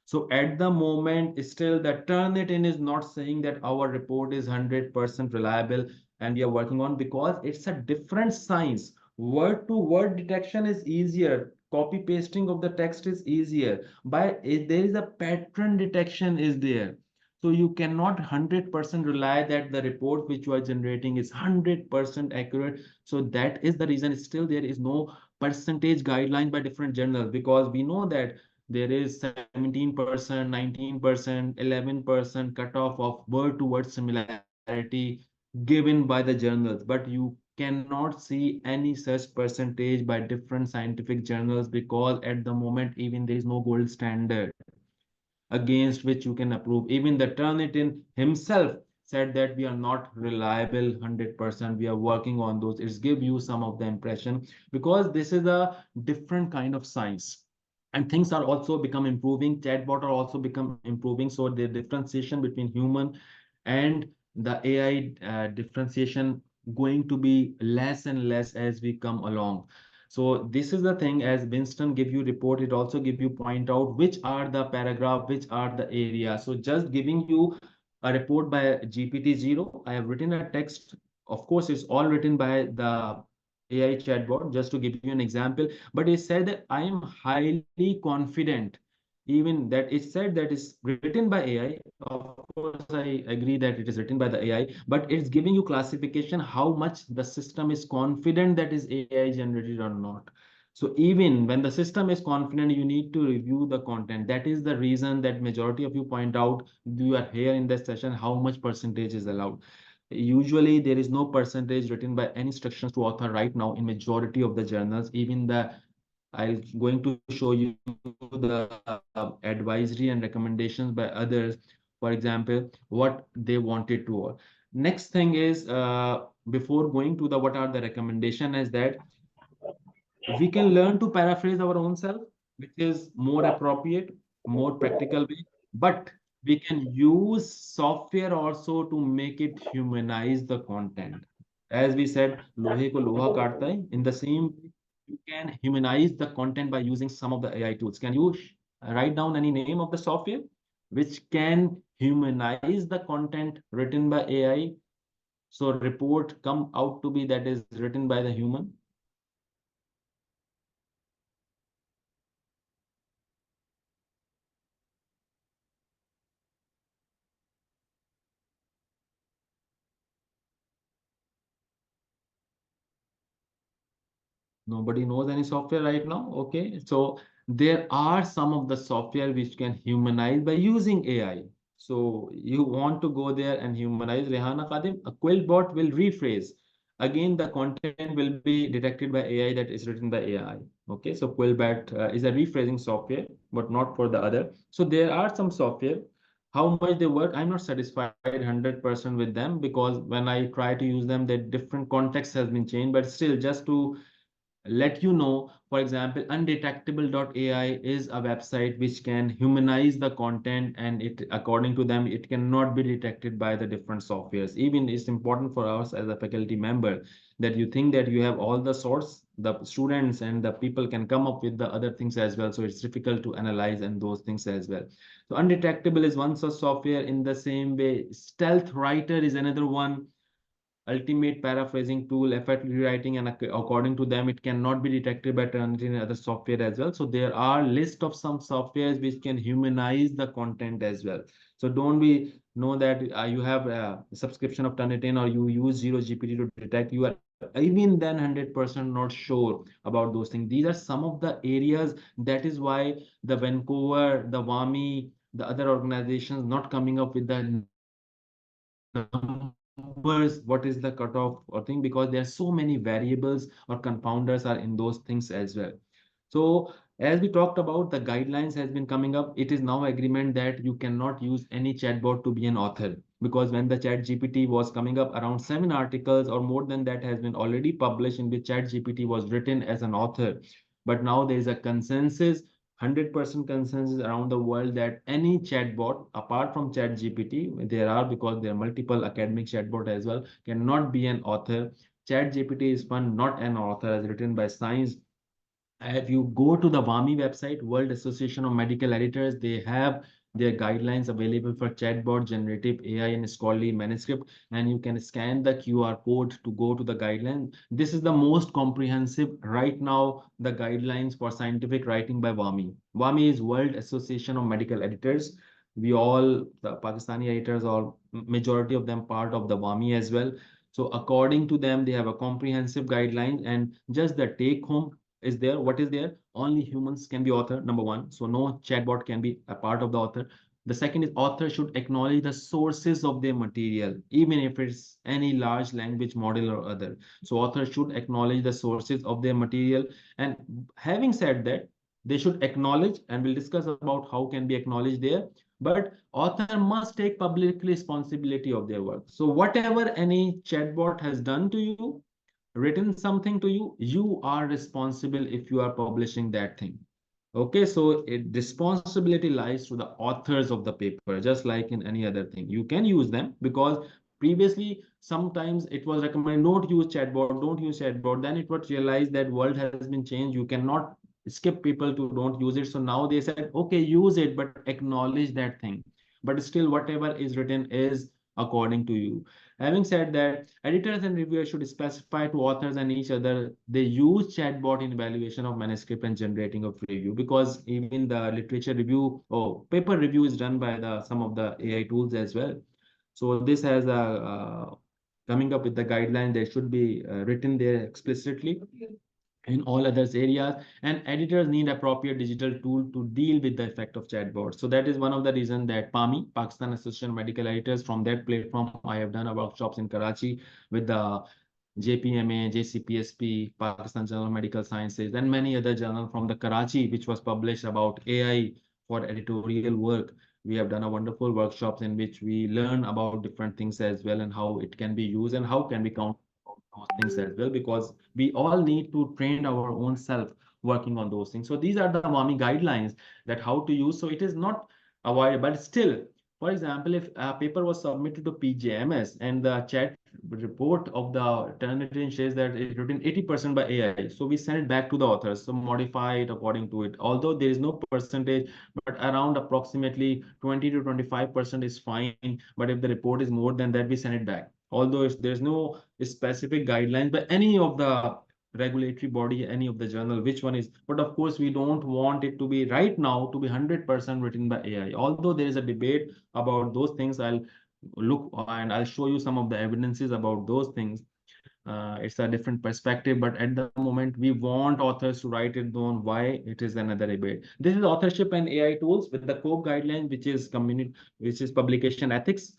So at the moment, still the Turnitin is not saying that our report is 100% reliable and we are working on, because it's a different science. Word to word detection is easier. Copy pasting of the text is easier. There is a pattern detection is there. So you cannot 100% rely that the report which you are generating is 100% accurate. So that is the reason still there is no percentage guideline by different journals, because we know that there is 17%, 19%, 11% cutoff of word to word similarity given by the journals, but you cannot see any such percentage by different scientific journals, because at the moment even there is no gold standard against which you can approve. Even the Turnitin himself said that we are not reliable 100%. We are working on those. It's give you some of the impression, because this is a different kind of science, and things are also become improving. Chatbot are also become improving, so the differentiation between human and the AI differentiation going to be less and less as we come along. So this is the thing, as Winston give you report, it also give you point out which are the paragraph, which are the area. So just giving you a report by GPT-0, I have written a text. Of course, it's all written by the AI chatbot, just to give you an example. But it said that I am highly confident, even that it said that is written by AI. Of course, I agree that it is written by the AI, but it's giving you classification how much the system is confident that is AI generated or not. So even when the system is confident, you need to review the content. That is the reason that majority of you point out, you are here in this session, how much percentage is allowed. Usually there is no percentage written by any instructions to author right now in majority of the journals. Even the I'll going to show you the advisory and recommendations by others, for example, what they wanted to. Next thing is, before going to the what are the recommendation, is that we can learn to paraphrase our own self, which is more appropriate, more practical way. But we can use software also to make it humanize the content. As we said, lohe ko loha kaatta hai. In the same way, you can humanize the content by using some of the AI tools. Can you write down any name of the software which can humanize the content written by AI? So report come out to be that is written by the human. Nobody knows any software right now. Okay, so there are some of the software which can humanize by using AI. So you want to go there and humanize. Rehana Khadim, a Quillbot will rephrase. Again, the content will be detected by AI that is written by AI. Okay, so Quillbot is a rephrasing software, but not for the other. So there are some software. How much they work, I'm not satisfied 100% with them, because when I try to use them, the different context has been changed. But still, just to let you know, for example, undetectable.ai is a website which can humanize the content, and it, according to them, it cannot be detected by the different softwares. Even it's important for us as a faculty member that you think that you have all the source, the students and the people can come up with the other things as well, so it's difficult to analyze and those things as well. So undetectable is one such software. In the same way, stealth writer is another one. Ultimate paraphrasing tool, effort rewriting, and according to them, it cannot be detected by Turnitin and other software as well. So there are list of some softwares which can humanize the content as well. So don't be know that you have a subscription of Turnitin or you use Zero GPT to detect. You are even then 100% not sure about those things. These are some of the areas. That is why the Vancouver, the WAMI, the other organizations not coming up with the numbers, what is the cutoff or thing, because there are so many variables or confounders are in those things as well. So as we talked about, the guidelines has been coming up. It is now agreement that you cannot use any chatbot to be an author, because when the chat GPT was coming up, around 7 articles or more than that has been already published in which chat GPT was written as an author. But now there is a consensus, 100% consensus around the world, that any chatbot apart from chat gpt, there are, because there are multiple academic chatbot as well, cannot be an author. Chat gpt is one, not an author, as written by science. If you go to the WAMI website, World Association of Medical Editors, they have their guidelines available for chatbot, generative AI, and scholarly manuscript. And you can scan the QR code to go to the guidelines. This is the most comprehensive right now, the guidelines for scientific writing by WAMI. WAMI is World Association of Medical Editors. We all, the Pakistani editors, or majority of them part of the WAMI as well. So according to them, they have a comprehensive guideline, and just the take home is there. What is there? Only humans can be author, number one. So no chatbot can be a part of the author. The second is author should acknowledge the sources of their material, even if it's any large language model or other. So author should acknowledge the sources of their material. And having said that, they should acknowledge, and we'll discuss about how can be acknowledged there. But author must take public responsibility of their work. So whatever any chatbot has done to you, written something to you, you are responsible if you are publishing that thing. Okay, so responsibility lies to the authors of the paper, just like in any other thing. You can use them because Previously, sometimes it was recommended, don't use chatbot, don't use chatbot. Then it was realized that world has been changed. You cannot skip people to don't use it. So now they said, okay, use it, but acknowledge that thing. But still, whatever is written is according to you. Having said that, editors and reviewers should specify to authors and each other they use chatbot in evaluation of manuscript and generating of review, because even the literature review or paper review is done by the some of the AI tools as well. So this has a coming up with the guideline. They should be written there explicitly in all others areas, and editors need appropriate digital tool to deal with the effect of chatbots. So that is one of the reasons that PAMI, Pakistan Association of Medical Editors, from that platform, I have done a workshops in Karachi with the JPMA, JCPSP, Pakistan Journal of Medical Sciences, and many other journals from the Karachi, which was published about AI for editorial work. We have done a wonderful workshops in which we learn about different things as well, and how it can be used and how can we count those things as well, because we all need to train our own self working on those things. So these are the WAMI guidelines that how to use. So it is not avoided, but still, for example, if a paper was submitted to PGMS and the chat report of the Turnitin says that it's written 80% by AI, so we send it back to the authors, so modify it according to it. Although there is no percentage, but around approximately 20 to 25% is fine. But if the report is more than that, we send it back. Although there's no specific guidelines by any of the regulatory body, any of the journal, which one is. But of course, we don't want it to be right now to be 100% written by AI. Although there is a debate about those things, I'll look and I'll show you some of the evidences about those things. It's a different perspective, but at the moment we want authors to write it down. Why? It is another debate. This is authorship and AI tools with the COPE guideline, which is community, which is publication ethics.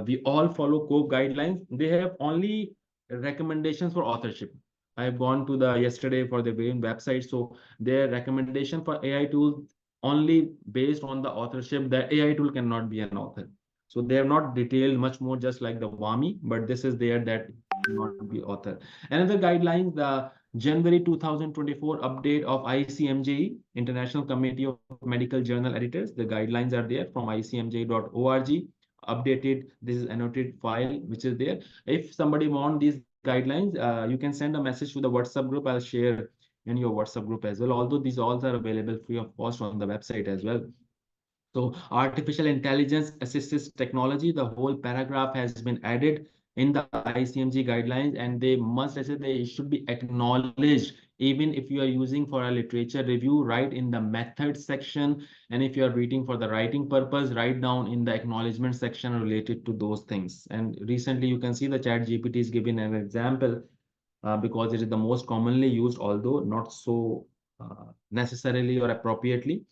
We all follow COPE guidelines. They have only recommendations for authorship. I have gone to the yesterday for the main website, so their recommendation for AI tools only based on the authorship. That AI tool cannot be an author. So they have not detailed much more, just like the WAMI, but this is there that not be author. Another guideline, the January 2024 update of ICMJ, International Committee of Medical Journal Editors. The guidelines are there from icmj.org. Updated, this is annotated file which is there. If somebody want these guidelines, you can send a message to the WhatsApp group. I'll share in your WhatsApp group as well. Although these all are available free of cost on the website as well. So artificial intelligence assisted technology, the whole paragraph has been added in the ICMG guidelines, and they must, I said, they should be acknowledged. Even if you are using for a literature review, write in the method section. And if you are reading for the writing purpose, write down in the acknowledgement section related to those things. And recently you can see the chat GPT is given an example because it is the most commonly used, although not so necessarily or appropriately.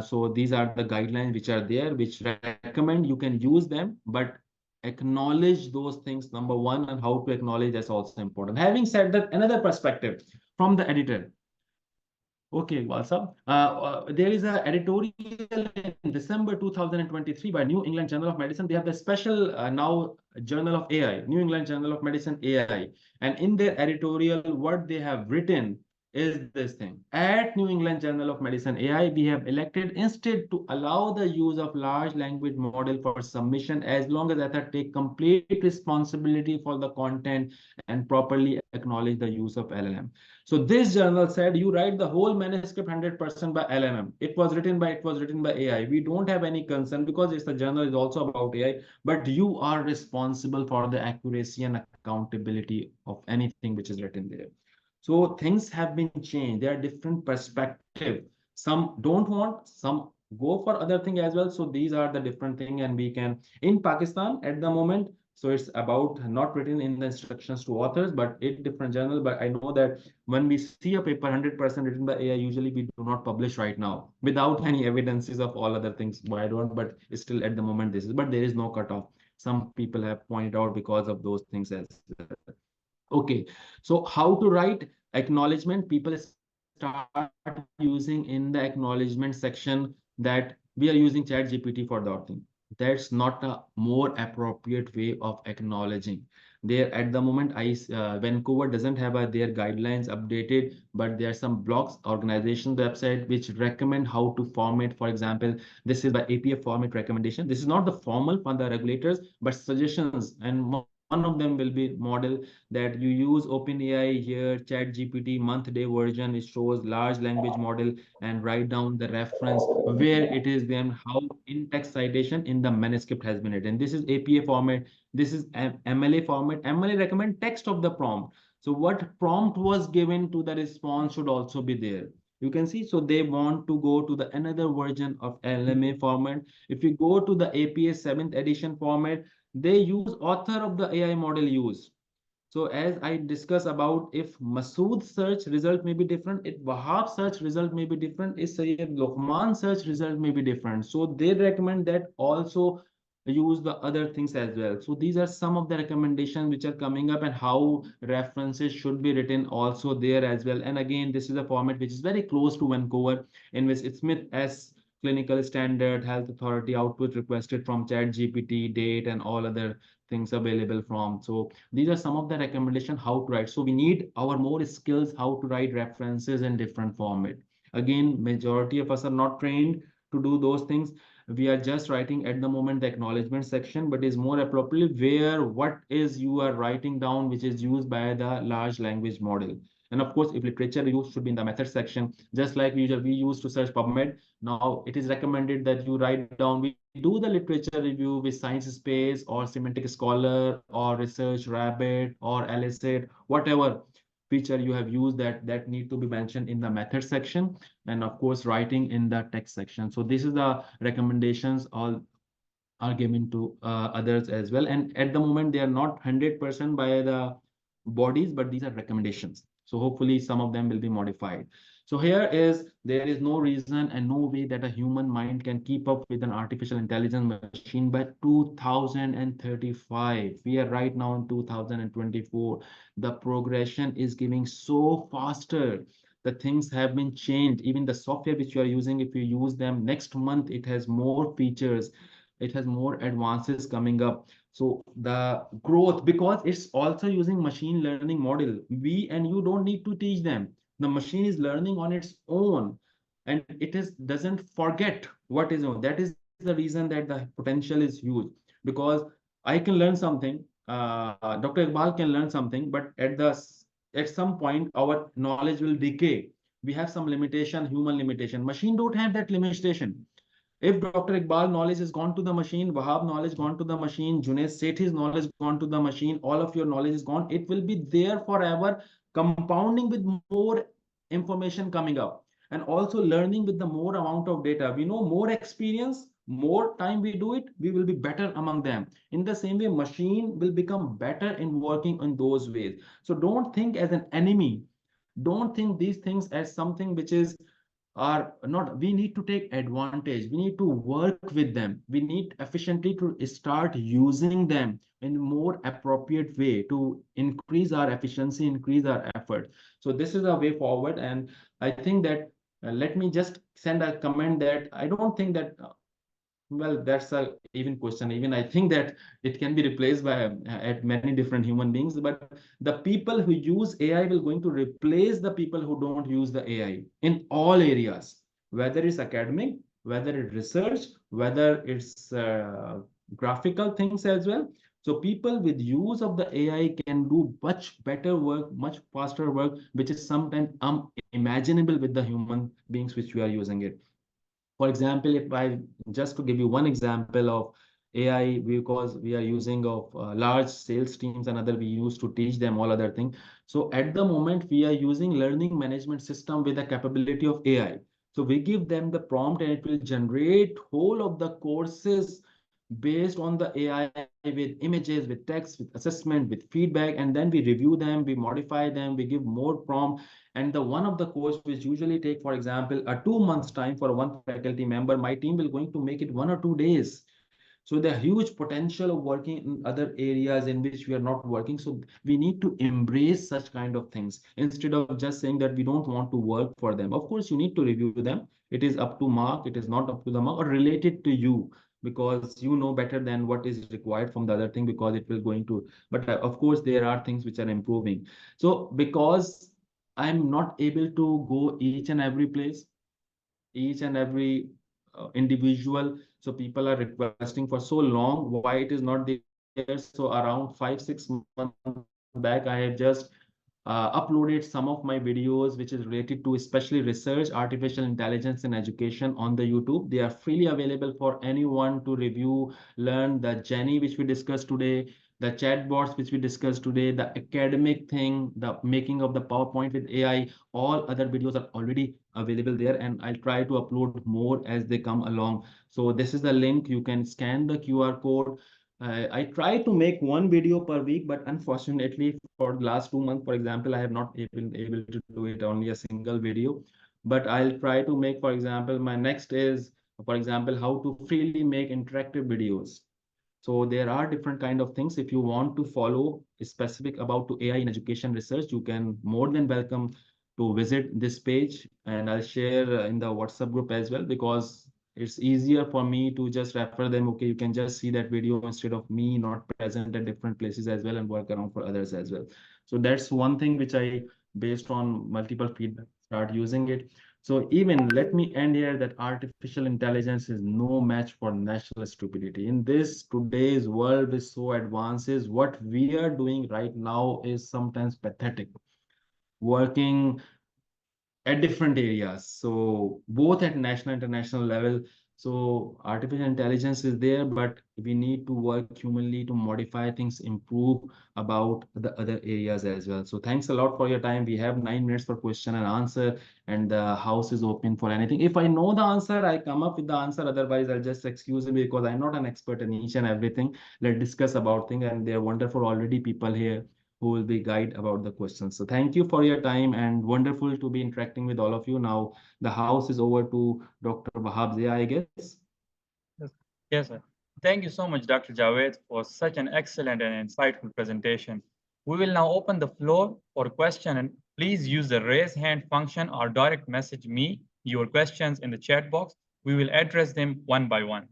So these are the guidelines which are there, which recommend you can use them, but acknowledge those things, number one, and how to acknowledge, that's also important. Having said that, another perspective from the editor. Okay, Walsab. There is an editorial in December 2023 by New England Journal of Medicine. They have the special now Journal of AI, New England Journal of Medicine AI. And in their editorial, what they have written is this thing. At New England Journal of Medicine AI, we have elected instead to allow the use of large language model for submission as long as author take complete responsibility for the content and properly acknowledge the use of LLM. So this journal said you write the whole manuscript 100% by LLM. It was written by AI. We don't have any concern because it's the journal is also about AI, but you are responsible for the accuracy and accountability of anything which is written there. So things have been changed. There are different perspectives. Some don't want, some go for other thing as well. So these are the different thing, and we can in Pakistan at the moment. So it's about not written in the instructions to authors, but in different journals. But I know that when we see a paper 100% written by AI, usually we do not publish right now without any evidences of all other things. Why don't? But still at the moment this is. But there is no cutoff. Some people have pointed out because of those things as well. Okay, so how to write acknowledgement? People start using in the acknowledgement section that we are using chat GPT for the thing. That's not a more appropriate way of acknowledging. There at the moment, Vancouver doesn't have their guidelines updated, but there are some blogs, organization website which recommend how to format. For example, this is by APA format recommendation. This is not the formal for the regulators, but suggestions, and one of them will be model that you use OpenAI here, ChatGPT month-day version. It shows large language model and write down the reference where it is, then how in-text citation in the manuscript has been written. This is APA format. This is MLA format. MLA recommend text of the prompt. So what prompt was given to the response should also be there. You can see, so they want to go to the another version of LMA format. If you go to the APA 7th edition format, they use author of the AI model use. So as I discuss about, if Masood search result may be different, if Wahab search result may be different, if Sayyid Luqman search result may be different. So they recommend that also use the other things as well. So these are some of the recommendations which are coming up, and how references should be written also there as well. And again, this is a format which is very close to Vancouver, in which it's Smith as clinical standard, health authority output requested from chat GPT, date, and all other things available from. So these are some of the recommendation how to write. So we need our more skills how to write references in different format. Again, majority of us are not trained to do those things. We are just writing at the moment the acknowledgement section, but is more appropriate where what is you are writing down, which is used by the large language model. And of course, if literature use should be in the method section, just like we used to search PubMed. Now it is recommended that you write down, we do the literature review with Science Space or Semantic Scholar or Research Rabbit or Elicit, whatever feature you have used, that need to be mentioned in the method section, and of course writing in the text section. So this is the recommendations all are given to others as well. And at the moment, they are not 100% by the bodies, but these are recommendations. So hopefully some of them will be modified. So here is, there is no reason and no way that a human mind can keep up with an artificial intelligence machine by 2035. We are right now in 2024. The progression is giving so faster. The things have been changed. Even the software which you are using, if you use them next month, it has more features, it has more advances coming up. So the growth, because it's also using machine learning model, we and you don't need to teach them. The machine is learning on its own, and it is doesn't forget what is on. That is the reason that the potential is huge, because I can learn something, Dr. Iqbal can learn something, but at some point our knowledge will decay. We have some limitation, human limitation. Machine don't have that limitation. If Dr. Iqbal knowledge has gone to the machine, Wahab knowledge gone to the machine, Junaid Sethi's knowledge gone to the machine, all of your knowledge is gone, it will be there forever, compounding with more information coming up, and also learning with the more amount of data. We know more experience, more time we do it, we will be better among them. In the same way, machine will become better in working in those ways. So don't think as an enemy. Don't think these things as something which is are not. We need to take advantage, we need to work with them, we need efficiently to start using them in more appropriate way to increase our efficiency, increase our effort. So this is a way forward. And I think that let me just send a comment that I don't think that well, that's a even question. Even I think that it can be replaced by at many different human beings, but the people who use AI will going to replace the people who don't use the AI in all areas, whether it's academic, whether it's research, whether it's graphical things as well. So people with use of the AI can do much better work, much faster work, which is sometimes unimaginable with the human beings which we are using it. For example, if I just to give you one example of AI, because we are using of large sales teams and other, we used to teach them all other thing. So at the moment, we are using learning management system with the capability of AI. So we give them the prompt and it will generate whole of the courses based on the AI, with images, with text, with assessment, with feedback, and then we review them, we modify them, we give more prompt. And the one of the course which usually take, for example, a 2 months time for one faculty member, my team will going to make it 1 or 2 days. So the huge potential of working in other areas in which we are not working. So we need to embrace such kind of things instead of just saying that we don't want to work for them. Of course, you need to review them. It is up to mark. It is not up to the mark or related to you. because you know better than what is required from the other thing, because it will going to, but of course there are things which are improving. So because I'm not able to go each and every place, each and every individual, so people are requesting for so long why it is not there. So around 5 6 months back, I have just uploaded some of my videos which is related to especially research artificial intelligence in education on the YouTube. They are freely available for anyone to review, learn the Jenny which we discussed today, the chatbots which we discussed today, the academic thing, the making of the PowerPoint with AI. All other videos are already available there, and I'll try to upload more as they come along. So this is the link. You can scan the QR code. I try to make one video per week, but unfortunately, for the last 2 months, for example, I have not been able to do it only a single video. But I'll try to make, for example, my next is, for example, how to freely make interactive videos. So there are different kind of things. If you want to follow specific about to AI in education research, you can more than welcome to visit this page, and I'll share in the WhatsApp group as well, because it's easier for me to just refer them. Okay, you can just see that video instead of me not present at different places as well and work around for others as well. So that's one thing which I, based on multiple feedback, start using it. So even let me end here that artificial intelligence is no match for national stupidity. In this today's world is so advances, what we are doing right now is sometimes pathetic. Working at different areas, so both at national international level. So artificial intelligence is there, but we need to work humanly to modify things, improve about the other areas as well. So thanks a lot for your time. We have 9 minutes for question and answer, and the house is open for anything. If I know the answer, I come up with the answer. Otherwise, I'll just excuse me because I'm not an expert in each and everything. Let's discuss about things, and there are wonderful already people here who will be guide about the questions. So thank you for your time, and wonderful to be interacting with all of you. Now the house is over to Dr. Wahab Zia, I guess. Yes, yes, sir. Thank you so much, Dr. Javed, for such an excellent and insightful presentation. We will now open the floor for question, and please use the raise hand function or direct message me your questions in the chat box. We will address them one by one.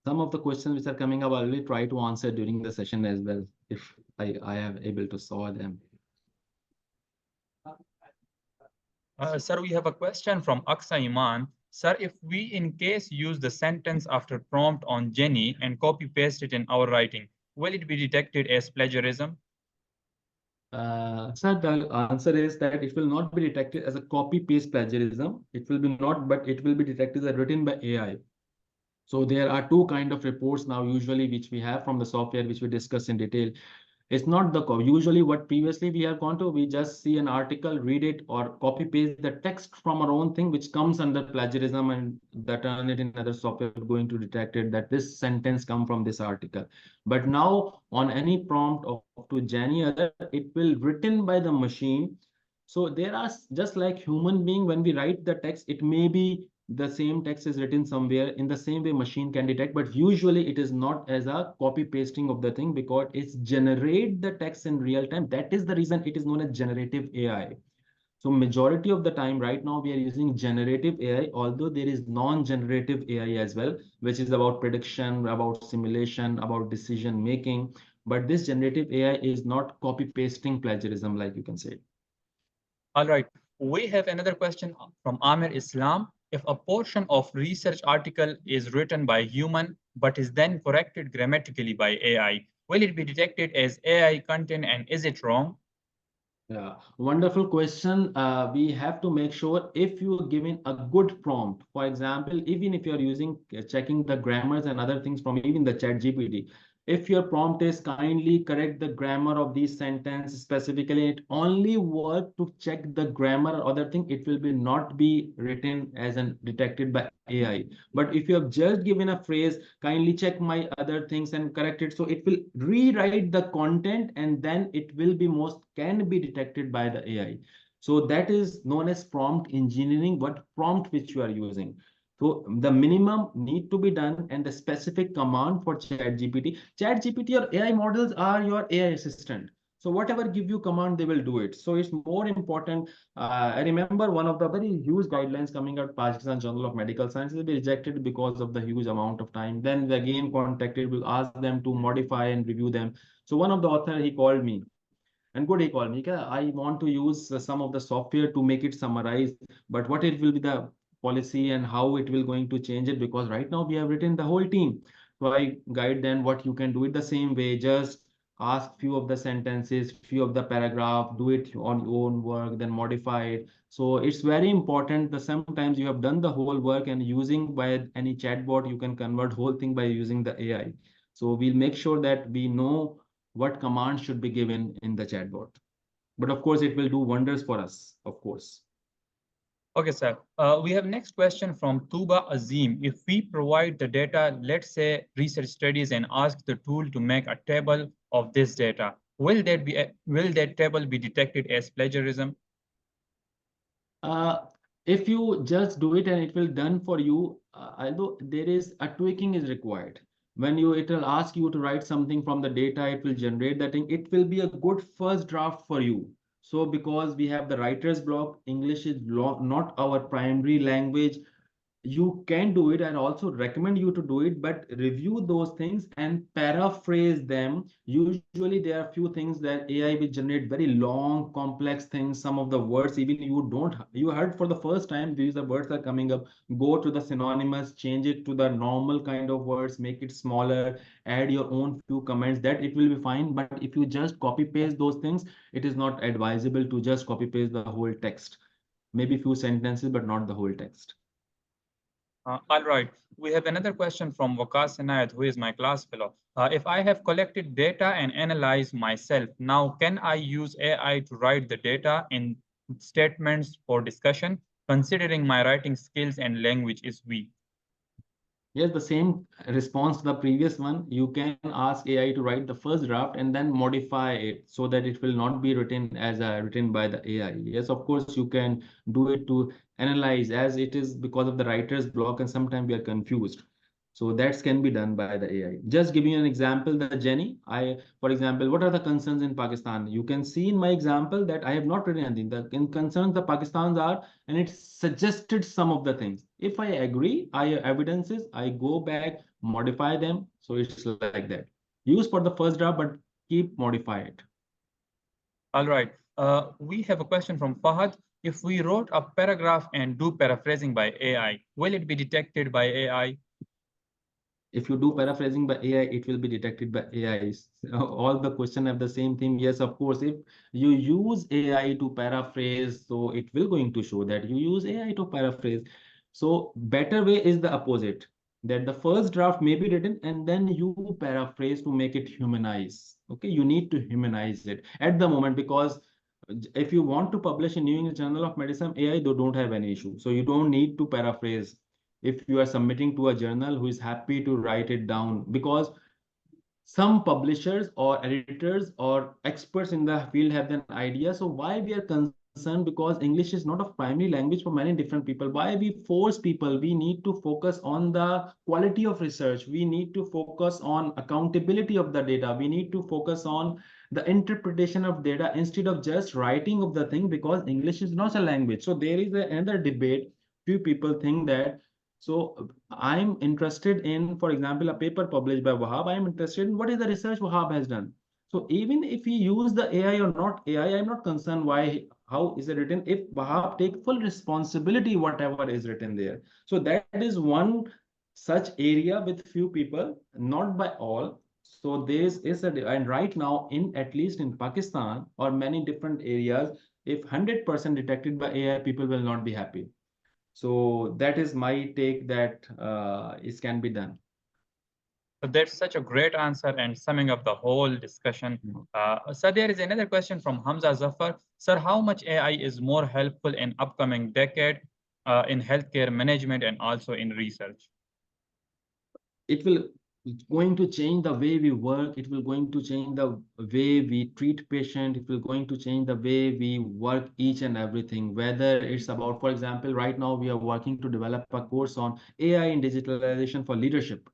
Some of the questions which are coming up, I will try to answer during the session as well, if I am able to solve them. Sir, we have a question from Aksa Iman. Sir, if we in case use the sentence after prompt on Jenny and copy paste it in our writing, will it be detected as plagiarism? Sir, the answer is that it will not be detected as a copy paste plagiarism. It will be not, but it will be detected as written by AI. So there are two kind of reports now usually which we have from the software which we discuss in detail. It's not the usually what previously we have gone to, we just see an article, read it, or copy paste the text from our own thing, which comes under plagiarism, and that turn it in other software going to detect it that this sentence come from this article. But now on any prompt of to Jenny other, it will written by the machine. So there are just like human being, when we write the text, it may be the same text is written somewhere in the same way machine can detect, but usually it is not as a copy pasting of the thing, because it's generate the text in real time. That is the reason it is known as generative AI. So majority of the time right now we are using generative AI, although there is non-generative AI as well, which is about prediction, about simulation, about decision making. But this generative AI is not copy pasting plagiarism, like you can say. All right, we have another question from Amir Islam. If a portion of research article is written by human but is then corrected grammatically by AI, will it be detected as AI content and is it wrong? Yeah, wonderful question. We have to make sure if you're giving a good prompt, for example, even if you're using checking the grammars and other things from even the chat GPT, if your prompt is kindly correct the grammar of these sentences specifically, it only work to check the grammar or other thing, it will be not be written as an detected by AI. But if you have just given a phrase, kindly check my other things and correct it, so it will rewrite the content, and then it will be most can be detected by the AI. So that is known as prompt engineering, what prompt which you are using. So the minimum need to be done and the specific command for ChatGPT. ChatGPT or AI models are your AI assistant. So whatever give you command, they will do it. So it's more important. I remember one of the very huge guidelines coming out, Pakistan Journal of Medical Sciences, be rejected because of the huge amount of time. Then they again contacted, will ask them to modify and review them. So one of the author, he called me. And good, he called me, I want to use some of the software to make it summarize, but what it will be the policy and how it will going to change it, because right now we have written the whole team. So I guide them what you can do it the same way, just ask few of the sentences, few of the paragraph, do it on your own work, then modify it. So it's very important that sometimes you have done the whole work and using by any chatbot, you can convert whole thing by using the AI. So we'll make sure that we know what commands should be given in the chatbot. But of course, it will do wonders for us, of course. Okay, sir. We have next question from Tuba Azim. If we provide the data, let's say research studies, and ask the tool to make a table of this data, will that table be detected as plagiarism? Uh, if you just do it and it will done for you, although there is a tweaking is required. When you, it will ask you to write something from the data, it will generate that thing. It will be a good first draft for you. So because we have the writer's block, English is not our primary language, you can do it and also recommend you to do it, but review those things and paraphrase them. Usually there are few things that AI will generate very long complex things, some of the words even you heard for the first time, these are words are coming up, go to the synonymous, change it to the normal kind of words, make it smaller, add your own few comments, that it will be fine. But if you just copy paste those things, it is not advisable to just copy paste the whole text, maybe few sentences but not the whole text. All right. We have another question from Waqas Inayat, who is my class fellow. If I have collected data and analyzed myself, now can I use AI to write the data in statements for discussion, considering my writing skills and language is weak? Yes, the same response to the previous one. You can ask AI to write the first draft and then modify it so that it will not be written as written by the AI. Yes, of course, you can do it to analyze, as it is because of the writer's block and sometimes we are confused. So that can be done by the AI. Just giving you an example, the Jenny, for example, what are the concerns in Pakistan? You can see in my example that I have not written anything. The concerns the Pakistans are, and it suggested some of the things. If I agree, I evidences, I go back, modify them. So it's like that. Use for the first draft, but keep modify it. All right. We have a question from Fahad. If we wrote a paragraph and do paraphrasing by AI, will it be detected by AI? If you do paraphrasing by AI, it will be detected by AI. All the question have the same thing. Yes, of course, if you use AI to paraphrase, so it will going to show that you use AI to paraphrase. So better way is the opposite, that the first draft may be written and then you paraphrase to make it humanize. Okay, you need to humanize it at the moment, because if you want to publish in New England Journal of Medicine, AI, they don't have any issue. So you don't need to paraphrase if you are submitting to a journal who is happy to write it down, because some publishers or editors or experts in the field have an idea. So why we are concerned, because English is not a primary language for many different people, why we force people? We need to focus on the quality of research, we need to focus on accountability of the data, we need to focus on the interpretation of data instead of just writing of the thing, because English is not a language. So there is another debate. Few people think that, so I'm interested in, for example, a paper published by Wahab. I'm interested in what is the research Wahab has done. So even if he use the AI or not AI, I'm not concerned how is it written. If Wahab take full responsibility, whatever is written there. So that is one such area with few people, not by all. So this is and right now in at least in Pakistan or many different areas, if 100% detected by AI, people will not be happy. So that is my take, that it can be done. So that's such a great answer and summing up the whole discussion. So there is another question from Hamza Zafar. Sir, how much AI is more helpful in upcoming decade in healthcare management and also in research? It will It's going to change the way we work. It will going to change the way we treat patient. It will going to change the way we work each and everything. Whether it's about, for example, right now we are working to develop a course on AI in digitalization for leadership.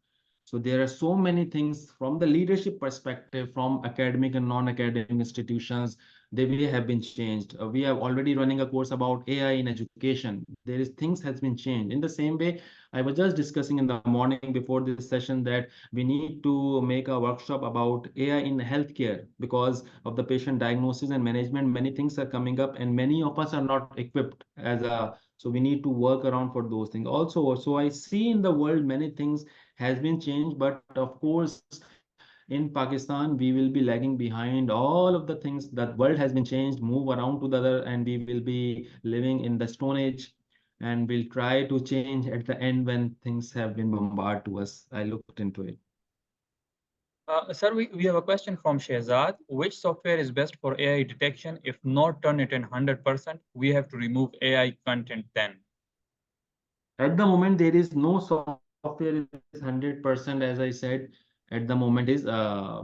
So there are so many things from the leadership perspective, from academic and non-academic institutions, they may have been changed. We have already running a course about AI in education. There is things has been changed. In the same way, I was just discussing in the morning before this session that we need to make a workshop about AI in healthcare because of the patient diagnosis and management. Many things are coming up, and many of us are not equipped as a. So we need to work around for those things. Also, so I see in the world many things has been changed, but of course, in Pakistan, we will be lagging behind all of the things. That world has been changed, move around to the other, and we will be living in the Stone Age, and we'll try to change at the end when things have been bombarded to us. I looked into it. Sir, we have a question from Shehzad. Which software is best for AI detection? If not Turnitin 100%, we have to remove AI content then. At the moment, there is no software is 100%, as I said. At the moment is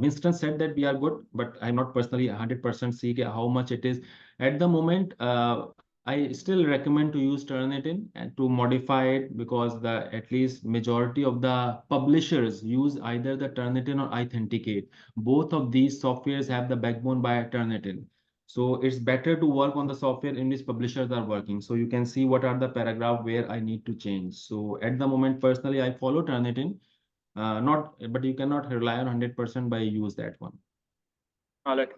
Winston said that we are good, but I'm not personally 100% see how much it is. At the moment, I still recommend to use Turnitin and to modify it because the at least majority of the publishers use either the Turnitin or Authenticate. Both of these softwares have the backbone by Turnitin. So it's better to work on the software in which publishers are working. So you can see what are the paragraph where I need to change. So at the moment, personally, I follow Turnitin, not, but you cannot rely on 100% by use that one. All right.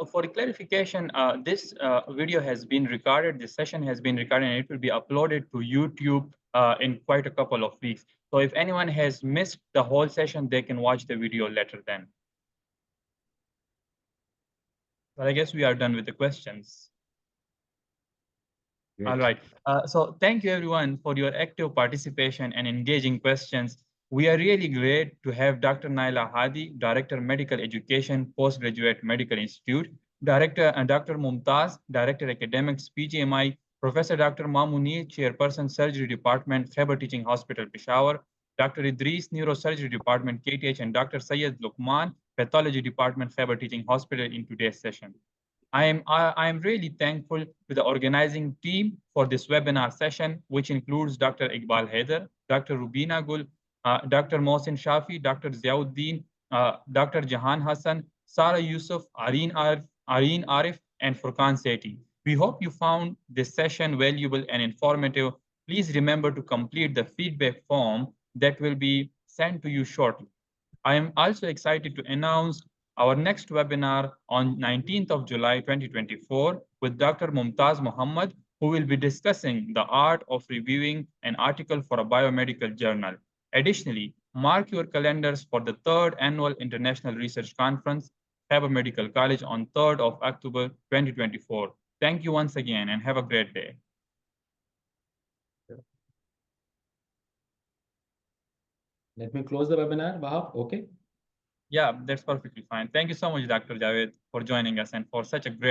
For clarification, this video has been recorded, this session has been recorded, and it will be uploaded to YouTube in quite a couple of weeks. So if anyone has missed the whole session, they can watch the video later then. But I guess we are done with the questions. Great. All right. So thank you everyone for your active participation and engaging questions. We are really great to have Dr. Naila Hadi, Director Medical Education, Postgraduate Medical Institute, Dr. Mumtaz, Director Academics, PGMI, Professor Dr. Mamunir, Chairperson Surgery Department, Khyber Teaching Hospital, Peshawar, Dr. Idris, Neurosurgery Department, KTH, and Dr. Syed Lukman, Pathology Department, Khyber Teaching Hospital in today's session. I am really thankful to the organizing team for this webinar session, which includes Dr. Iqbal Haider, Dr. Rubina Gul, Dr. Mohsin Shafi, Dr. Ziauddin, Dr. Jahan Hassan, Sarah Yusuf, Areen Arif, and Furqan Sethi. We hope you found this session valuable and informative. Please remember to complete the feedback form that will be sent to you shortly. I am also excited to announce our next webinar on 19th of July 2024 with Dr. Mumtaz Muhammad, who will be discussing the art of reviewing an article for a biomedical journal. Additionally, mark your calendars for the 3rd Annual International Research Conference, Khyber Medical College on 3rd of October 2024. Thank you once again and have a great day. Let me close the webinar, Wahab. Okay. Yeah, that's perfectly fine. Thank you so much, Dr. Jawaid, for joining us and for such a great